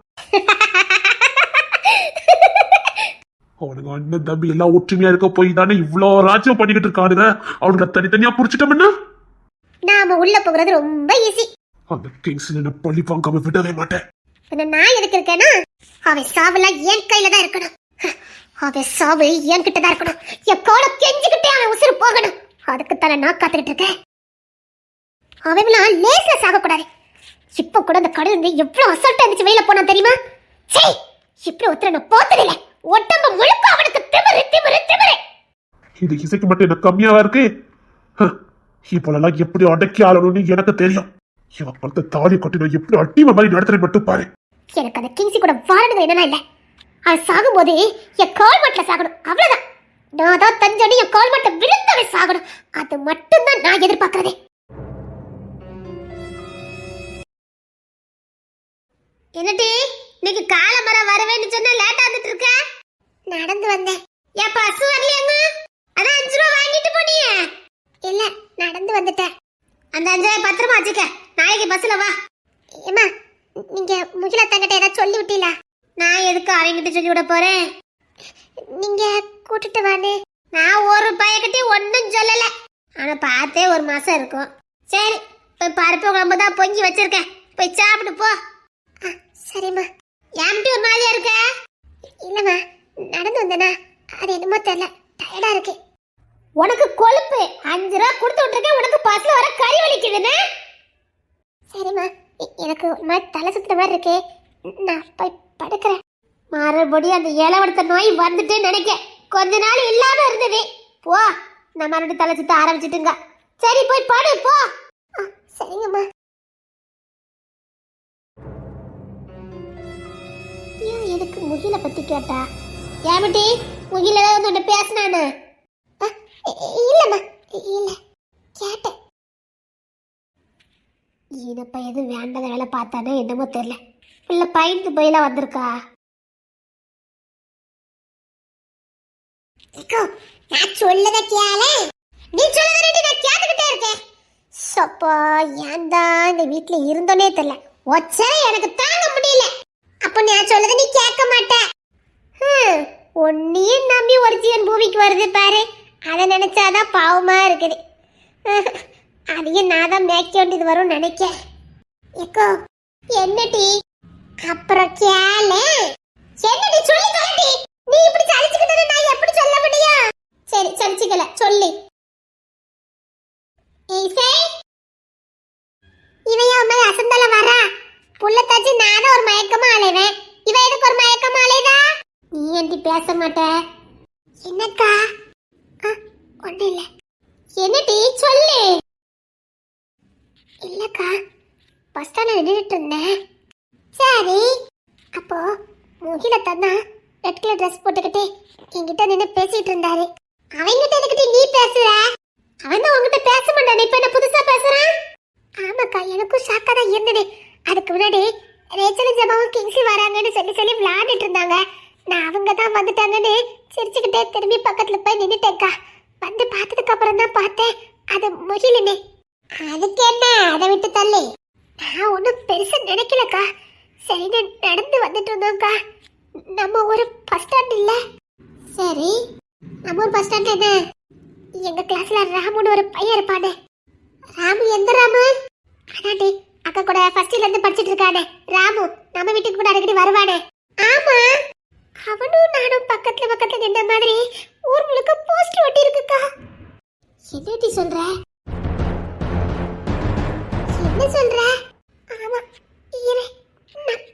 அவனுக்கு அண்ணன் தம்பி எல்லாம் ஒற்றுமையா இருக்க போய் தானே இவ்வளோ ராஜ்யம் பண்ணிக்கிட்டு இருக்கானுங்க. அவனுக்கு தனித்தனியா புடிச்சிட்டோம்னா நாம உள்ள போகிறது ரொம்ப ஈஸி. அந்த கிங்ஸ்ல என்ன பழி வாங்காம விடவே மாட்டேன். நான் எதுக்கு இருக்கேன்னா, அவன் சாவெல்லாம் என் கையில தான் இருக்கணும். அவன் சாவு என் கிட்ட தான் இருக்கணும். என் கோல கெஞ்சிக்கிட்டே அவன் உசுறு போகணும். அதுக்குத்தானே நான் காத்துக்கிட்டு இருக்கேன். அவன் லேஸ்ல சாகக்கூடாது. இப்ப கூட அந்த கடல் எவ்வளவு அசால்ட்டா இருந்துச்சு வெளியில போனா தெரியுமா? சரி, இப்படி ஒருத்தர நான் போத்ததில்ல. உடம்பு முழுக்க அவனுக்கு திமிரு திமிரு திமிரு. இது இசைக்கு மட்டும் என்ன கம்மியாவா இருக்கு? இப்பெல்லாம் எப்படி அடக்கி ஆளணும்னு எனக்கு தெரியும். இவன் படுத்த தாலி கட்டின எப்படி அட்டிம மாதிரி நடத்துறேன் மட்டும் பாரு. எனக்கு அந்த கிங்ஸி கூட வாழணுங்க என்னன்னா இல்ல. அவன் சாகும்போது என் கால் மாட்டில் சாகணும், அவ்வளவுதான். நான் தான் தஞ்சனி என் கால் மாட்டை விழுந்தவே சாகணும். அது மட்டும்தான் நான் எதிர்பார்க்கறதே. என்னடி இன்னைக்கு காலமரம் வரவேன்னு சொன்னா லேட்டா வந்துட்டு இருக்க? நடந்து வந்தேன். ஏன் பஸ் வரலையாங்க? அதான் 5 ரூபா வாங்கிட்டு போனியே. இல்ல, நடந்து வந்துட்டேன். அந்த 5 ரூபாய் பத்திரமா வச்சுக்க, நாளைக்கு பஸ்ல வா. ஏமா, நீங்க முகிலா தங்கிட்ட ஏதாவது சொல்லி விட்டீங்களா? நான் எதுக்கு அவங்கிட்ட சொல்லி விட போறேன்? நீங்க கூட்டிட்டு வானே. நான் ஒரு பையக்கிட்டே ஒன்னும் சொல்லல. ஆனா பார்த்தே ஒரு மாசம் இருக்கும். சரி, போய் பருப்பு குழம்பு தான் பொங்கி வச்சிருக்கேன், போய் சாப்பிட்டு போ. சரிம்மா. ஏன்ட்டு ஒரு மாதிரியா இருக்க? இல்லம்மா, நடந்து வந்தேனா, அது என்னமோ தெரியல, டயர்டா இருக்கு. உனக்கு கொழுப்பு 5 ரூபா கொடுத்து விட்டுருக்கேன், உனக்கு பஸ்ல வர கறி வலிக்குதுன்னு. சரிம்மா, எனக்கு ஒரு மாதிரி தலை சுத்துற மாதிரி இருக்கு, நான் போய் படுக்கிறேன். மறுபடியும் அந்த இளவடுத்த நோய் வந்துட்டு நினைக்க கொஞ்ச நாள் இல்லாம இருந்தது. போ, நான் மறுபடியும் தலை சுத்த ஆரம்பிச்சிட்டுங்க. சரி, போய் படு போ. சரிங்கம்மா. எதுக்கு முகில பத்தி கேட்டா? ஏமட்டி, முகில ஏதாவது ஒன்று பேசினானு? இல்லம்மா, இல்ல, கேட்டேன். இனப்ப எதுவும் வேண்டாத வேலை பார்த்தானே என்னமோ தெரியல. இல்ல பயந்து போயெல்லாம் வந்திருக்கா? நான் சொல்லத கேள, நீ சொல்லத நான் கேட்டுக்கிட்டே இருக்கேன். சப்பா, ஏன்டா இந்த வீட்டுல இருந்தோனே தெரியல, ஒச்சரை எனக்கு தாங்க முடியல. அப்ப நான் சொல்லத நீ கேட்க மாட்ட. ஒன்னையும் நம்பி ஒரு ஜீவன் பூமிக்கு வருது பாரு, அதை நினைச்சாதான் பாவமா இருக்குது. அதையும் நான் தான் மேய்க்க வேண்டியது வரும் நினைக்க. ஏக்கோ என்னடி? அப்புறம் கேளு. என்னடி சொல்லி சொல்லி, நீ இப்படி சலிச்சுக்கிட்டது நான் எப்படி சொல்ல முடியும்? சரி, சலிச்சுக்கல சொல்லு. இவையா அம்மா அசந்தல வரா புள்ளத்தாச்சு, நானும் ஒரு மயக்கமா அலைவேன், இவ எனக்கு ஒரு மயக்கமா அலைதா. நீ ஏன்டி பேச மாட்ட? என்னக்கா? ஒண்ணு இல்ல. என்னடி சொல்லு. இல்லக்கா, பஸ் ஸ்டாண்ட்ல நின்றுட்டு இருந்தேன். சரி, அப்போ முகில தந்தா ரெட் கலர் ட்ரெஸ் போட்டுக்கிட்டு என்கிட்ட நின்று பேசிட்டு இருந்தாரு. அவங்கிட்ட எதுக்கிட்ட நீ பேசுற? அவன் தான் உங்ககிட்ட பேச மாட்டானே, இப்ப என்ன புதுசா பேசுறான்? ஆமாக்கா, எனக்கும் ஷாக்கா தான் இருந்தது. அதுக்கு முன்னாடி ரேச்சல் ஜபாவும் கிங்ஸி வராங்கன்னு சொல்லி விளையாடிட்டு இருந்தாங்க. நான் அவங்க தான் வந்துட்டாங்கன்னு சிரிச்சுக்கிட்டே திரும்பி பக்கத்துல போய் நின்னுட்டேன்க்கா. வந்து பார்த்ததுக்கு அப்புறம் தான் பார்த்தேன் அது முகிலனே. அதுக்கு என்ன, அதை விட்டு தள்ளு. நான் ஒன்றும் பெருசா நினைக்கலக்கா. சரின்னு நடந்து வந்துட்டு இருந்தோம்க்கா. நம்ம ஒரு பஸ் ஸ்டாண்ட் இல்ல? சரி, நம்ம ஒரு பஸ் ஸ்டாண்ட் என்ன? எங்க கிளாஸ்ல ராமுன்னு ஒரு பையன் இருப்பானே. ராமு? எந்த ராமு? அதாண்டி அக்கா கூட ஃபர்ஸ்ட் இயர்ல இருந்து படிச்சிட்டு இருக்கானே ராமு, நம்ம வீட்டுக்கு கூட அடிக்கடி வருவானே. ஆமா, அவனும் நானும் பக்கத்துல நின்ற மாதிரி ஊர் முழுக்க போஸ்டர் ஒட்டி இருக்குக்கா. என்னடி சொல்ற? என்ன சொல்ற? ஆமா, இரு, நான்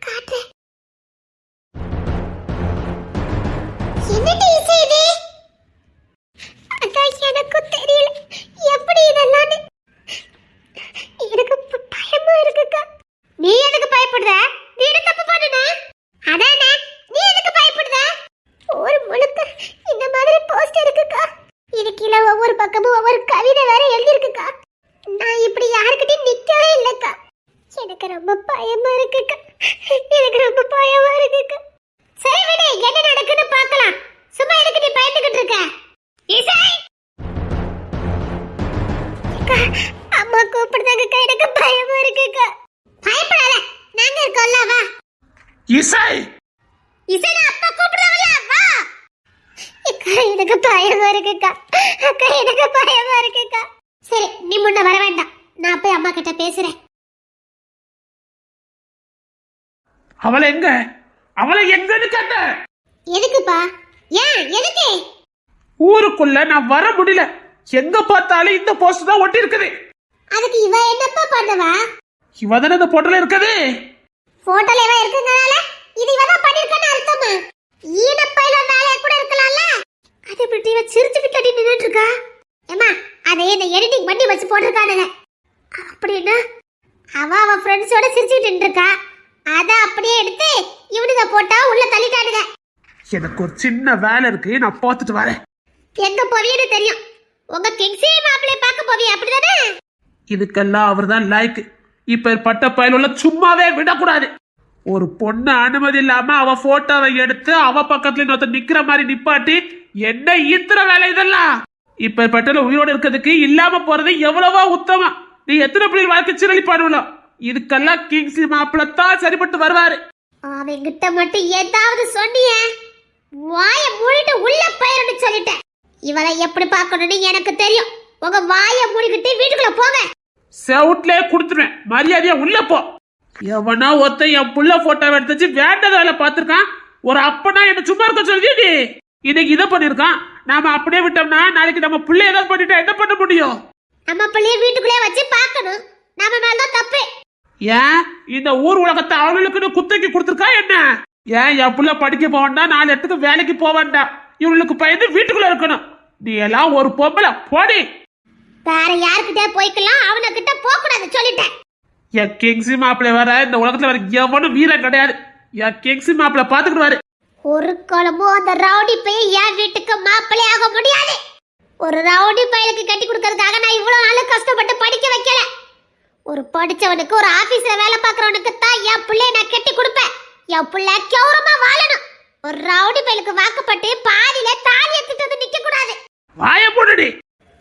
இசை இசை அப்பா கூப்பிடுறாங்களா வா. அக்கா எனக்கு பயமா இருக்குக்கா. அக்கா எனக்கு பயமா இருக்குக்கா. சரி நீ முன்ன வர வேண்டாம், நான் போய் அம்மா கிட்ட பேசுறேன். அவளை எங்கன்னு கேட்ட. எதுக்குப்பா? ஏன் எதுக்கு? ஊருக்குள்ள நான் வர முடியல, எங்க பார்த்தாலும் இந்த போஸ்ட் தான் ஒட்டி இருக்குது. அதுக்கு இவ என்னப்பா பண்ணுவா? இவ தானே இந்த போட்டோல இருக்குது. போட்டோல இவ இருக்குங்கனால இது இவ தான் பண்ணிருக்கான்னு அர்த்தமா? ஈனப்பையில வேலைய கூட இருக்கலாம்ல. அது இப்படி இவ சிரிச்சுக்கிட்டு அடி நின்னுட்டு இருக்கா. ஏமா அதை என்ன எடிட்டிங் பண்ணி வச்சு போட்டிருக்கானுங்க. அப்படின்னா அவ ஃப்ரெண்ட்ஸோட சிரிச்சுக்கிட்டு நின்னுருக்கா. அத அப்படியே எடுத்து இவனுங்க போட்டா உள்ள தள்ளிட்டானுங்க. எனக்கு ஒரு சின்ன வேலை இருக்கு, நான் பார்த்துட்டு வரேன். எங்க போவியன்னு தெரியும். உங்க கிங்ஸி மாப்பிளை பார்க்க போவிய அப்படிதானே? இதுக்கெல்லாம் அவர் தான் லைக். இப்ப பட்ட பயலுள்ள சும்மாவே விடக்கூடாது. ஒரு பொண்ணு அனுமதி இல்லாம அவ போட்டோவை எடுத்து அவ பக்கத்துல இன்னொருத்த நிக்கிற மாதிரி நிப்பாட்டி என்ன ஈத்துற வேலை இதெல்லாம். இப்ப பட்டல உயிரோட இருக்கிறதுக்கு இல்லாம போறது எவ்வளவோ உத்தமம். நீ எத்தனை பிள்ளைகள் வாழ்க்கை சிரளி பாடுவலாம். இதுக்கெல்லாம் கிங்ஸி மாப்பிள்ள தான் சரிப்பட்டு வருவாரு. அவங்கிட்ட மட்டும் ஏதாவது சொன்னியே வாயை மூடிட்டு உள்ள போயிருந்து சொல்லிட்டேன். இவளை எப்படி பார்க்கணும்னு எனக்கு தெரியும். உங்க வாயை மூடிக்கிட்டு வீட்டுக்குள்ள போங்க. செவுட்லயே குடுத்துருவேன், மரியாதையா உள்ள போ. எவனா ஒருத்த என் புள்ள போட்டோ எடுத்து வேண்டத வேலை பார்த்திருக்கான். ஒரு அப்பனா என்ன சும்மா இருக்க சொல்லி இன்னைக்கு இதை பண்ணிருக்கான். நாம அப்படியே விட்டோம்னா நாளைக்கு நம்ம பிள்ளை ஏதாவது பண்ணிட்டா என்ன பண்ண முடியும்? நம்ம பிள்ளைய வீட்டுக்குள்ளே வச்சு பார்க்கணும். நம்ம மேலதான் தப்பு. ஏன் இந்த ஊர் உலகத்தை அவளுக்குன்னு குத்தகைக்கு கொடுத்துருக்கா என்ன? ஏன் என் புள்ள படிக்க போவேண்டா, 4 இடத்துக்கு வேலைக்கு போவேண்டா, இவளுக்கு பயந்து வீட்டுக்குள்ள இருக்கணும். நீ எல்லாம் ஒரு பொம்பளை போடி. வேற யாருக்கிட்டே போய்க்கலாம், அவன கிட்ட போக கூடாது சொல்லிட்டேன். என் கிங்ஸி மாப்பிள்ளை வர இந்த உலகத்துல வர எவனும் வீரன் கிடையாது. என் கிங்ஸி மாப்பிள்ளை பாத்துக்கிட்டு ஒரு குழம்பும் அந்த ரவுடி பையன் என் வீட்டுக்கு மாப்பிள்ளை ஆக முடியாது. ஒரு ரவுடி பையலுக்கு கட்டி கொடுக்கறதுக்காக நான் இவ்வளவு நாள் கஷ்டப்பட்டு படிக்க வைக்கல. ஒரு படிச்சவனுக்கு, ஒரு ஆபீஸ்ல வேலை பார்க்கறவனுக்கு தான் என் பிள்ளைய நான் கட்டி கொடுப்பேன். என் பிள்ளை கௌரவமா வாழணும். ஒரு ரவுடி பையலுக்கு வாக்கப்பட்டு பாதியில தாலி எடுத்துட்டு வந்து நிக்க கூடாது. வாய போடுடி.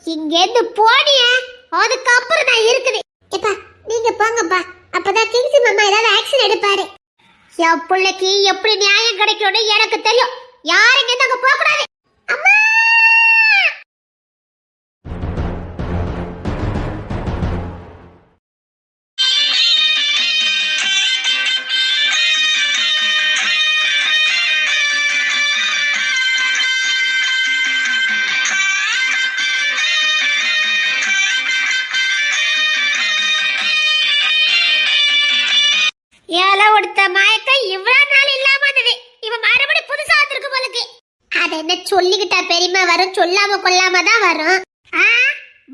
இங்க இருந்து போனிய அதுக்கப்புறம் நான் இருக்குது. ஏப்பா நீங்க போங்கப்பா, அப்பதான் கிங்ஸி மாமா ஏதாவது ஆக்ஷன் எடுப்பாரு. என் பிள்ளைக்கு எப்படி நியாயம் கிடைக்கும்னு எனக்கு தெரியும். யாருங்க இங்க போக கூடாது. அம்மா ஏல ஒடுத்த மயக்கம் இவ்வளவு நாள் இல்லாம இருந்தது. இவன் மறுபடியும் புதுசா வந்திருக்கு போலுக்கு. அது என்ன சொல்லிக்கிட்டா பெரியமா வரும், சொல்லாம கொள்ளாம தான் வரும்.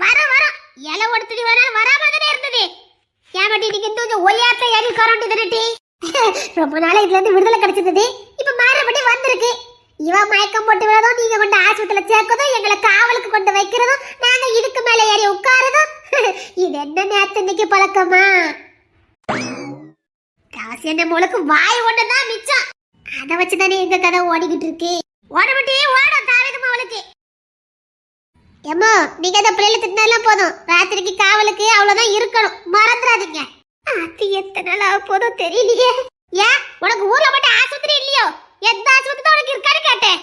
வரும் ஏல ஒடுத்துட்டு வேணாலும் வராம தானே இருந்தது. ஏமாட்டி நீங்க இந்த ஒய்யாத்த ஏறி கரண்ட் திரட்டி ரொம்ப நாளா இதுல இருந்து விடுதலை கிடைச்சிருந்தது. இப்ப மறுபடியும் வந்திருக்கு. இவன் மயக்கம் போட்டு விடுறதும், நீங்க கொண்டு ஆஸ்பத்திரியில சேர்க்கறதும், எங்களை காவலுக்கு கொண்டு வைக்கிறதும், நாங்க இதுக்கு மேல ஏறி உட்காரதும், இது என்ன நேத்து இன்னைக்கு பழக்கமா? காசியண்ண மூளுக்கு வாய் ஒண்ணுதான் மிச்சம். அத வச்சுதானே எங்க கதை ஓடிக்கிட்டு இருக்கு. ஓடபட்டி ஓட தாவிதமா அவளுக்கு. ஏம்மா நீங்க அந்த பிள்ளைல திட்டினதெல்லாம் போதும். ராத்திரிக்கு காவலுக்கு அவ்வளவுதான் இருக்கணும், மறந்துடாதீங்க. அது எத்தனை நாள் போதும் தெரியலையே. ஏன் உனக்கு ஊர்ல மட்டும் ஆஸ்பத்திரி இல்லையோ? எந்த ஆஸ்பத்திரி தான் உனக்கு இருக்கான்னு கேட்டேன்.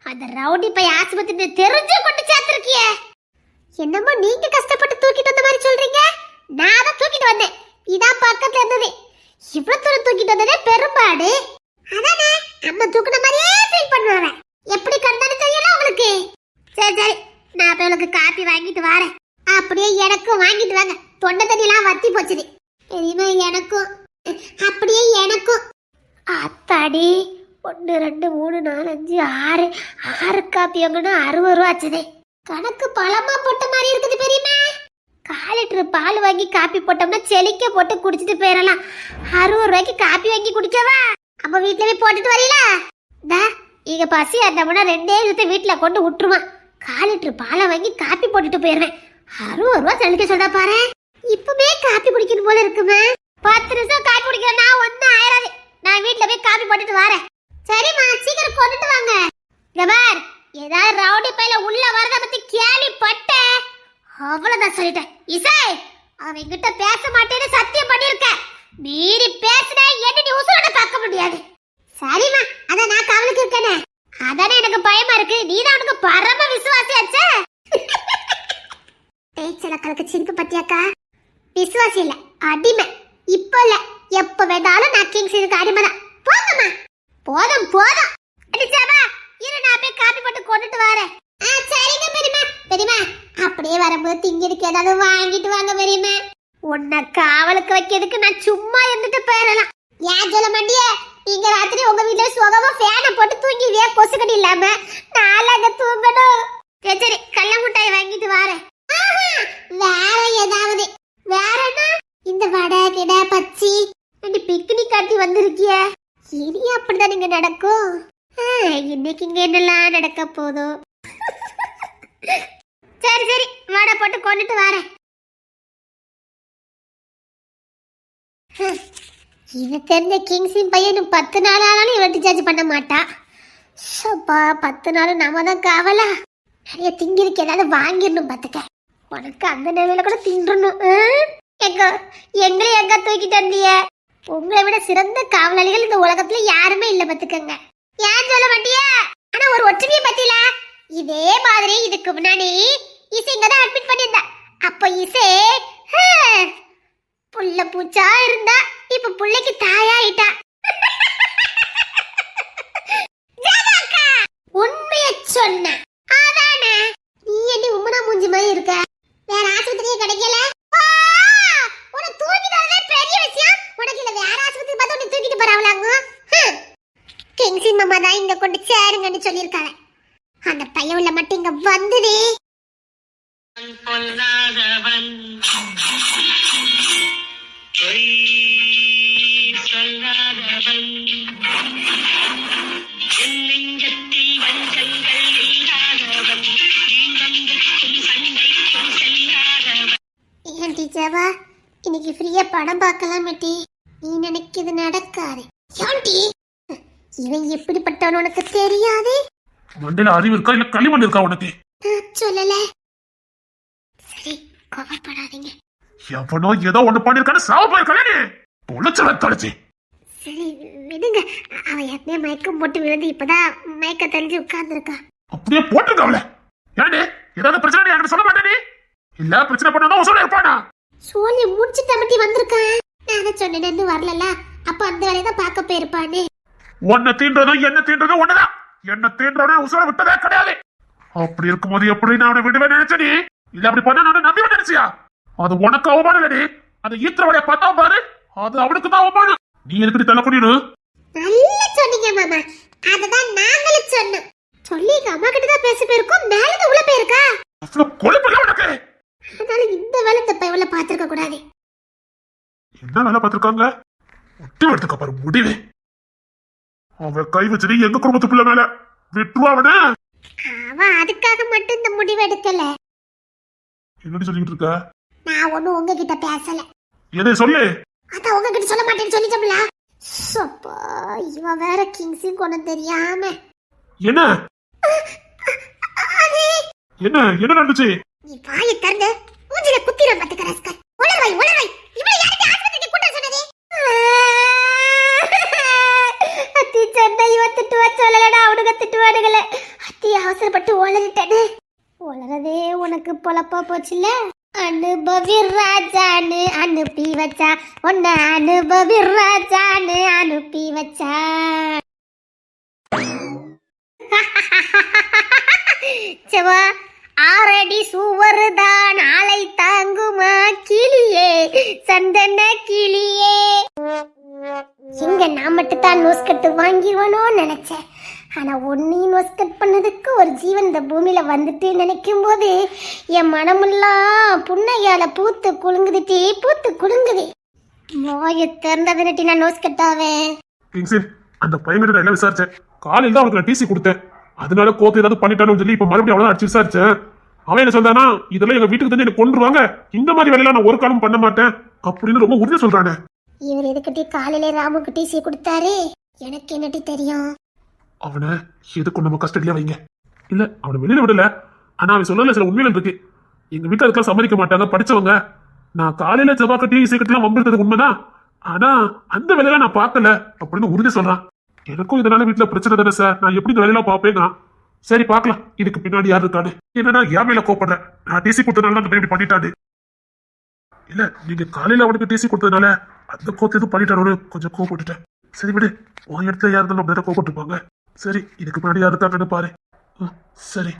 அந்த ரவுடி போய் ஆஸ்பத்திரி தெரிஞ்சு கொண்டு சேர்த்திருக்கிய. என்னமோ நீங்க கஷ்டப்பட்டு தூக்கிட்டு வந்த மாதிரி சொல்றீங்க. நான் தான் தூக்கிட்டு வந்தேன். இதான் பக்கத்துல இருந்தது. இவ்வளவு தூரம் தூக்கிட்டு வந்ததே பெரும்பாடு. அதானே அம்மா தூக்குன மாதிரியே ஃபீல் பண்ணுவாங்க. எப்படி கண்டான்னு தெரியல உங்களுக்கு. சரி சரி நான் போய் உனக்கு காப்பி வாங்கிட்டு வரேன். அப்படியே எனக்கும் வாங்கிட்டு வாங்க. தொண்டை தண்ணிலாம் வத்தி போச்சுது. தெரியுமா எனக்கும். அப்படியே எனக்கும். அத்தாடி 1 2 3 4 5 6 காப்பி வாங்கினா 60 ரூபா ஆச்சுதே. கணக்கு பழமா போட்ட மாதிரி இருக்குது பெரியமா. 1/4 லிட்டர் பால் வாங்கி காப்பி போட்டோம்னா செலிக்க போட்டு குடிச்சிட்டு போயிடலாம். 60 ரூபாய்க்கு காப்பி வாங்கி குடிக்கவா? அப்ப வீட்டுல போய் போட்டுட்டு வரீங்களா? இங்க பசி அந்த 2 லிட்டர் வீட்டுல கொண்டு விட்டுருவான். 1/4 லிட்டர் பாலை வாங்கி காப்பி போட்டுட்டு போயிடுவேன். 60 ரூபா செலிக்க சொல்றா பாரு. இப்பவே காப்பி குடிக்கணும் போல இருக்குமா? 10 நிமிஷம் காப்பி குடிக்கிறேன். நான் ஒன்னும் ஆயிராது. நான் வீட்டுல போய் காப்பி போட்டுட்டு வரேன். சரிம்மா சீக்கிரம் கொண்டுட்டு வாங்க. பார் ஏதாவது ரவுடி பையில உள்ள வரத பத்தி கேள்விப்பட்ட அவ்வளவுதான் சொல்லிட்டேன். இசை அவன் கிட்ட பேச மாட்டேன்னு சத்தியம் பண்ணிருக்க. மீறி பேசினா என்ன நீ உசுரோட பார்க்க முடியாது. சரிம்மா, அதான் நான் காவலுக்கு இருக்கேனே. அதானே எனக்கு பயமா இருக்கு. நீதான் அவனுக்கு பரம விசுவாசியாச்சே. பேச்சலக்களுக்கு சிரிப்பு பத்தியாக்கா? விசுவாசி இல்ல, அடிமை. இப்ப இல்ல, எப்ப வேணாலும் நான் கிங்ஸ் இதுக்கு அடிமை தான். போங்கம்மா, போதும் போதும். அடிச்சாவா, இரு நான் போய் காப்பி போட்டு கொண்டுட்டு வரேன். சரிங்க பெரியம்மா. பெரியம்மா, அப்படியே வரும்போது திங்கிறதுக்கு ஏதாவது வாங்கிட்டு வாங்க பெரியம்மா. உன்னை காவலுக்கு வைக்கிறதுக்கு நான் சும்மா இருந்துட்டு போயிடலாம். ஏன் சொல்ல மாட்டியே? நீங்க ராத்திரி உங்க வீட்டுல சுகமா ஃபேனை போட்டு தூங்கிடுவியா, கொசுக்கடி இல்லாம. நான் அங்க தூங்கணும். சரி சரி, கள்ள முட்டாய் வாங்கிட்டு வரேன். வேற ஏதாவது? வேற என்ன? இந்த வடை கிட பச்சி ரெண்டு பிக்னிக் காட்டி வந்திருக்கிய. இனி அப்படிதான் நீங்க நடக்கும். இன்னைக்கு இங்க என்னெல்லாம் நடக்க போதும். சரி சரி, வடை போட்டு கொண்டுட்டு வரேன். இது தெரிஞ்ச கிங்ஸின் பையனும் 10 நாள் ஆனாலும் இவன் டிசார்ஜ் பண்ண மாட்டா. சப்பா, 10 நாள் நாம தான் காவலா. நிறைய திங்கிருக்கு, ஏதாவது வாங்கிடணும் பார்த்துக்க. உனக்கு அந்த நிலையில கூட தின்றணும். எங்களை எங்க தூக்கிட்டு வந்திய? உங்களை விட சிறந்த காவலாளிகள் இந்த உலகத்துல யாருமே இல்ல பார்த்துக்கங்க. ஏன் சொல்ல மாட்டியா? ஆனா ஒரு ஒற்றுமையை பத்தில இதே மாதிரி இதுக்கு முன்னாடி இசை இங்கதான் அட்மிட் பண்ணியிருந்தா. அப்ப இசை புள்ள பூச்சா இருந்தா, இப்ப புள்ளைக்கு தாயாயிட்டா. உண்மைய சொன்ன அதானே? நீ என்ன உம்மனா மூஞ்சி மாதிரி இருக்க? வேற ஆஸ்பத்திரியே கிடைக்கல? உனக்கு தூக்கிட்டு வரதே பெரிய விஷயம். உனக்கு இல்ல வேற ஆஸ்பத்திரி பார்த்து உன்னை தூக்கிட்டு போறாங்களாங்க. கிங்ஸின் மாமா தான் இங்க கொண்டு சேருங்கன்னு சொல்லியிருக்காங்க. அந்த பையன் உள்ள மட்டும் இங்க வந்ததே. பொல்லாதவன் பொய் சொல்லாதவன் என் நெஞ்சத்தில் வஞ்சங்கள் இல்லாதவன் இன்பம் சண்டைக்கும் செல்லாதவன். ஏன் டீச்சர்வா, இன்னைக்கு ஃப்ரீயா படம் பார்க்கலாம் டி. நீ நினைக்கிறது நடக்காது. ஏன்டி இவன் எப்படிப்பட்டவன் உனக்கு தெரியாது? மண்டையில அறிவு இருக்கா இல்ல களிமண் இருக்கா உனக்கு? சொல்லல. சரி, கோவப்படாதீங்க. எவனோ ஏதோ ஒண்ணு பண்ணிருக்கான்னு சாவ போயிருக்கானே. தொலைச்சல தொலைச்சி. சரி விடுங்க. அவன் ஏற்கனவே மயக்கம் போட்டு விழுந்து இப்பதான் மயக்க தெளிஞ்சு உட்கார்ந்துருக்கா. அப்படியே போட்டுருக்காவல. ஏன்டே, ஏதாவது பிரச்சனை என்கிட்ட சொல்ல மாட்டேனே? இல்ல பிரச்சனை பண்ணாதான் உசோட இருப்பானா? சோழி முடிச்சு தம்பட்டி வந்திருக்கான். நான் அதை சொன்னேன்னு வரல. அப்ப அந்த வேலையை தான் பார்க்க போயிருப்பானே. உன்னை தீன்றதும் என்ன தீன்றதும் ஒண்ணுதான். என்ன தீன்றவனே உசோட விட்டதே கிடையாது. அப்படி இருக்கும்போது எப்படி நான் அவனை விடுவேன் நினைச்சனே? இல்ல அப்படி பண்ண நான் நம்பி நினைச்சியா? அது உனக்கு அவமானம் இல்லடி. அந்த ஈத்திரவடைய பார்த்தா பாரு, அது அவனுக்கு தான் அவமானம். நீ எதுக்கு தள்ள குடியணும்? நல்லா சொன்னீங்க மாமா. அததான் நாங்களும் சொன்னோம். சொல்லி அம்மா கிட்ட தான் பேசி போயிருக்கோம். மேல உள்ள போயிருக்கா. அவ்வளவு கொழுப்பில்ல உனக்கு. அதனால இந்த வேலை இந்த பையவள பாத்துருக்க கூடாது. என்ன வேலை பார்த்திருக்காங்க? ஒட்டி எடுத்துக்க பாரு முடிவே. அவன் கை வச்சது எங்க குடும்பத்து பிள்ளை மேல. விட்டுருவா அவன. அவன் அதுக்காக மட்டும் இந்த முடிவு எடுக்கல. என்னடி சொல்லிட்டு இருக்க? நான் ஒண்ணும் உங்ககிட்ட பேசல. எதை சொல்லு? அதான் உங்ககிட்ட சொல்ல மாட்டேன்னு சொல்லிட்டோம்ல. சப்பா, இவன் வேற கிங்ஸும் கொண்டு தெரியாம. என்ன என்ன என்ன நடந்துச்சு? நீ வாயை திறந்து மூஞ்சில குத்திர பாத்துக்க ரஸ்கல். உளறாய் உளறாய். இவளை யாருக்கு ஆஸ்பத்திரிக்கு கூட்ட சொன்னதே? அத்தி சொன்ன இவன் திட்டுவா சொல்லலடா, அவனுக்கு திட்டுவானுங்களே. அத்தி அவசரப்பட்டு உளறிட்டேன்னு. உளறதே உனக்கு பொழப்பா போச்சுல்ல. அனுபவி ராஜான்னு அனுப்பி வச்சா, உன்னை அனுபவி ராஜான்னு அனுப்பி வச்சா. செவா, 6 அடி சுவருதான் ஆளை தாங்குமா கிளியே, சந்தன கிளியே. எங்க நான் மட்டும் தான் நோஸ்கட்டு வாங்கிடுவானோ நினைச்சேன். ஆனா ஒன்னையும் நோஸ்கட் பண்ணதுக்கு ஒரு ஜீவன் இந்த பூமியில வந்துட்டு நினைக்கும் போது என் மனமெல்லாம் புன்னையால பூத்து குலுங்குதுட்டே, பூத்து குலுங்குது. மோய திறந்தது நட்டி நான் நோஸ்கட்டாவேன். அந்த பையன்கிட்ட நான் என்ன விசாரிச்சேன். காலையில் தான் அவனுக்கு நான் டிசி கொடுத்தேன். அதனால கோத்து ஏதாவது பண்ணிட்டானு சொல்லி இப்ப மறுபடியும் அவ்வளவு அடிச்சு விசாரிச்சேன். அவன் என்ன சொல்றானா, இதெல்லாம் எங்க வீட்டுக்கு தெரிஞ்சு எனக்கு கொண்டுருவாங்க, இந்த மாதிரி வேலையெல்லாம் நான் ஒரு காலம் பண்ண மாட்டேன் அப்படின்னு ரொம்ப உறுதியா சொல்றானே. இவர் எதுக்கிட்டே காலையில ராமுக்கு டிசி கொடுத்தாரு, எனக்கு என்னட்டி தெரியும். அவனை எதுக்கும் நம்ம கஸ்டடியா வைங்க. இல்ல அவனை வெளியில விடல, ஆனா அவன் சொல்லல சில உண்மைகள் இருக்கு. எங்க வீட்டுல அதுக்கெல்லாம் சம்மதிக்க மாட்டாங்க, படிச்சவங்க. நான் காலையில செவ்வாய் கட்டி இசை கட்டலாம் வம்பிருந்தது உண்மைதான். ஆனா அந்த வேலையெல்லாம் நான் பார்க்கல அப்படின்னு உறுதி சொல்றான். எனக்கும் இதனால வீட்டுல பிரச்சனை தானே சார். நான் எப்படி இந்த வேலையெல்லாம் பார்ப்பேங்க. சரி பார்க்கலாம் இதுக்கு பின்னாடி யாரு இருக்காடு. என்னன்னா என் மேல கோப்படுறேன். நான் டிசி கொடுத்ததுனால அந்த பேபி பண்ணிட்டாடு. இல்ல நீங்க காலையில அவனுக்கு டிசி கொடுத்ததுனால அந்த கோத்து எதுவும் பண்ணிட்டாரு கொஞ்சம் கோவப்பட்டுட்டேன். சரி விடு, உன் இடத்துல யார் இருந்தாலும் அப்படியே கோவப்பட்டுருப்பாங்க. சரி இதுக்கு முன்னாடி யாரு இருக்காங்கன்னு பாரு. சரி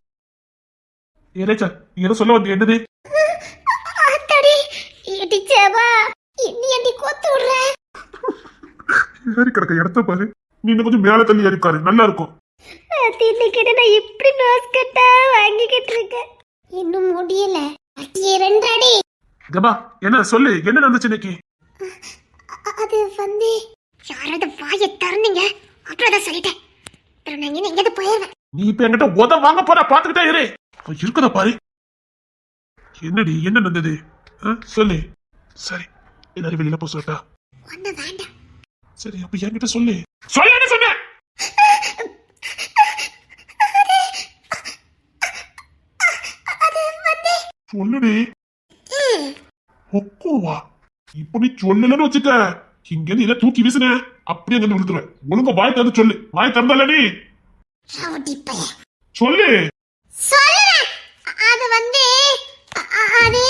ஏலேச்சா நீ ஏதோ சொல்ல வந்து என்னது? ஆத்தாடி ஏடி ஜெபா என்னடி கோத்து விடுற? ஏறி கிடக்க இடத்த பாரு. நீ இன்னும் கொஞ்சம் மேல தள்ளி ஏறிக்காரு, நல்லா இருக்கும். தின்னுக்கிட்ட நான் இப்படி பாஸ்கெட்டா வாங்கிக்கிட்டு இருக்கேன். இன்னும் முடியல. அட்டியே 2 அடி. ஜபா என்ன சொல்லு, என்ன நடந்துச்சு இன்னைக்கு? அது வந்து யாராவது வாயை திறந்தீங்க அப்புறம் சொல்லிட்டேன். அப்புறம் நான் எங்கேயாவது போயிருவேன். நீ இப்ப என்கிட்ட உத வாங்க போற, பாத்துக்கிட்டே இரு. இருக்குதா பாரு. என்னடி என்ன நடந்தது சொல்லு. சரி எல்லாரும் வெளியில போக சொல்லட்டா? ஒண்ணு வேண்டாம். சரி அப்ப என்கிட்ட சொல்லு. சொல்ல என்ன சொன்ன? சொல்லுடி. ஒக்கோவா இப்ப நீ சொல்லலன்னு வச்சுக்க, இங்க இருந்து இதை தூக்கி வீசுன அப்படியே அங்க விழுந்துருவேன். ஒழுங்கா வாய் திறந்து சொல்லு. வாய் திறந்தால நீ ரவுடி பையன். சொல்லு. சொல்லுறேன். அது வந்து அது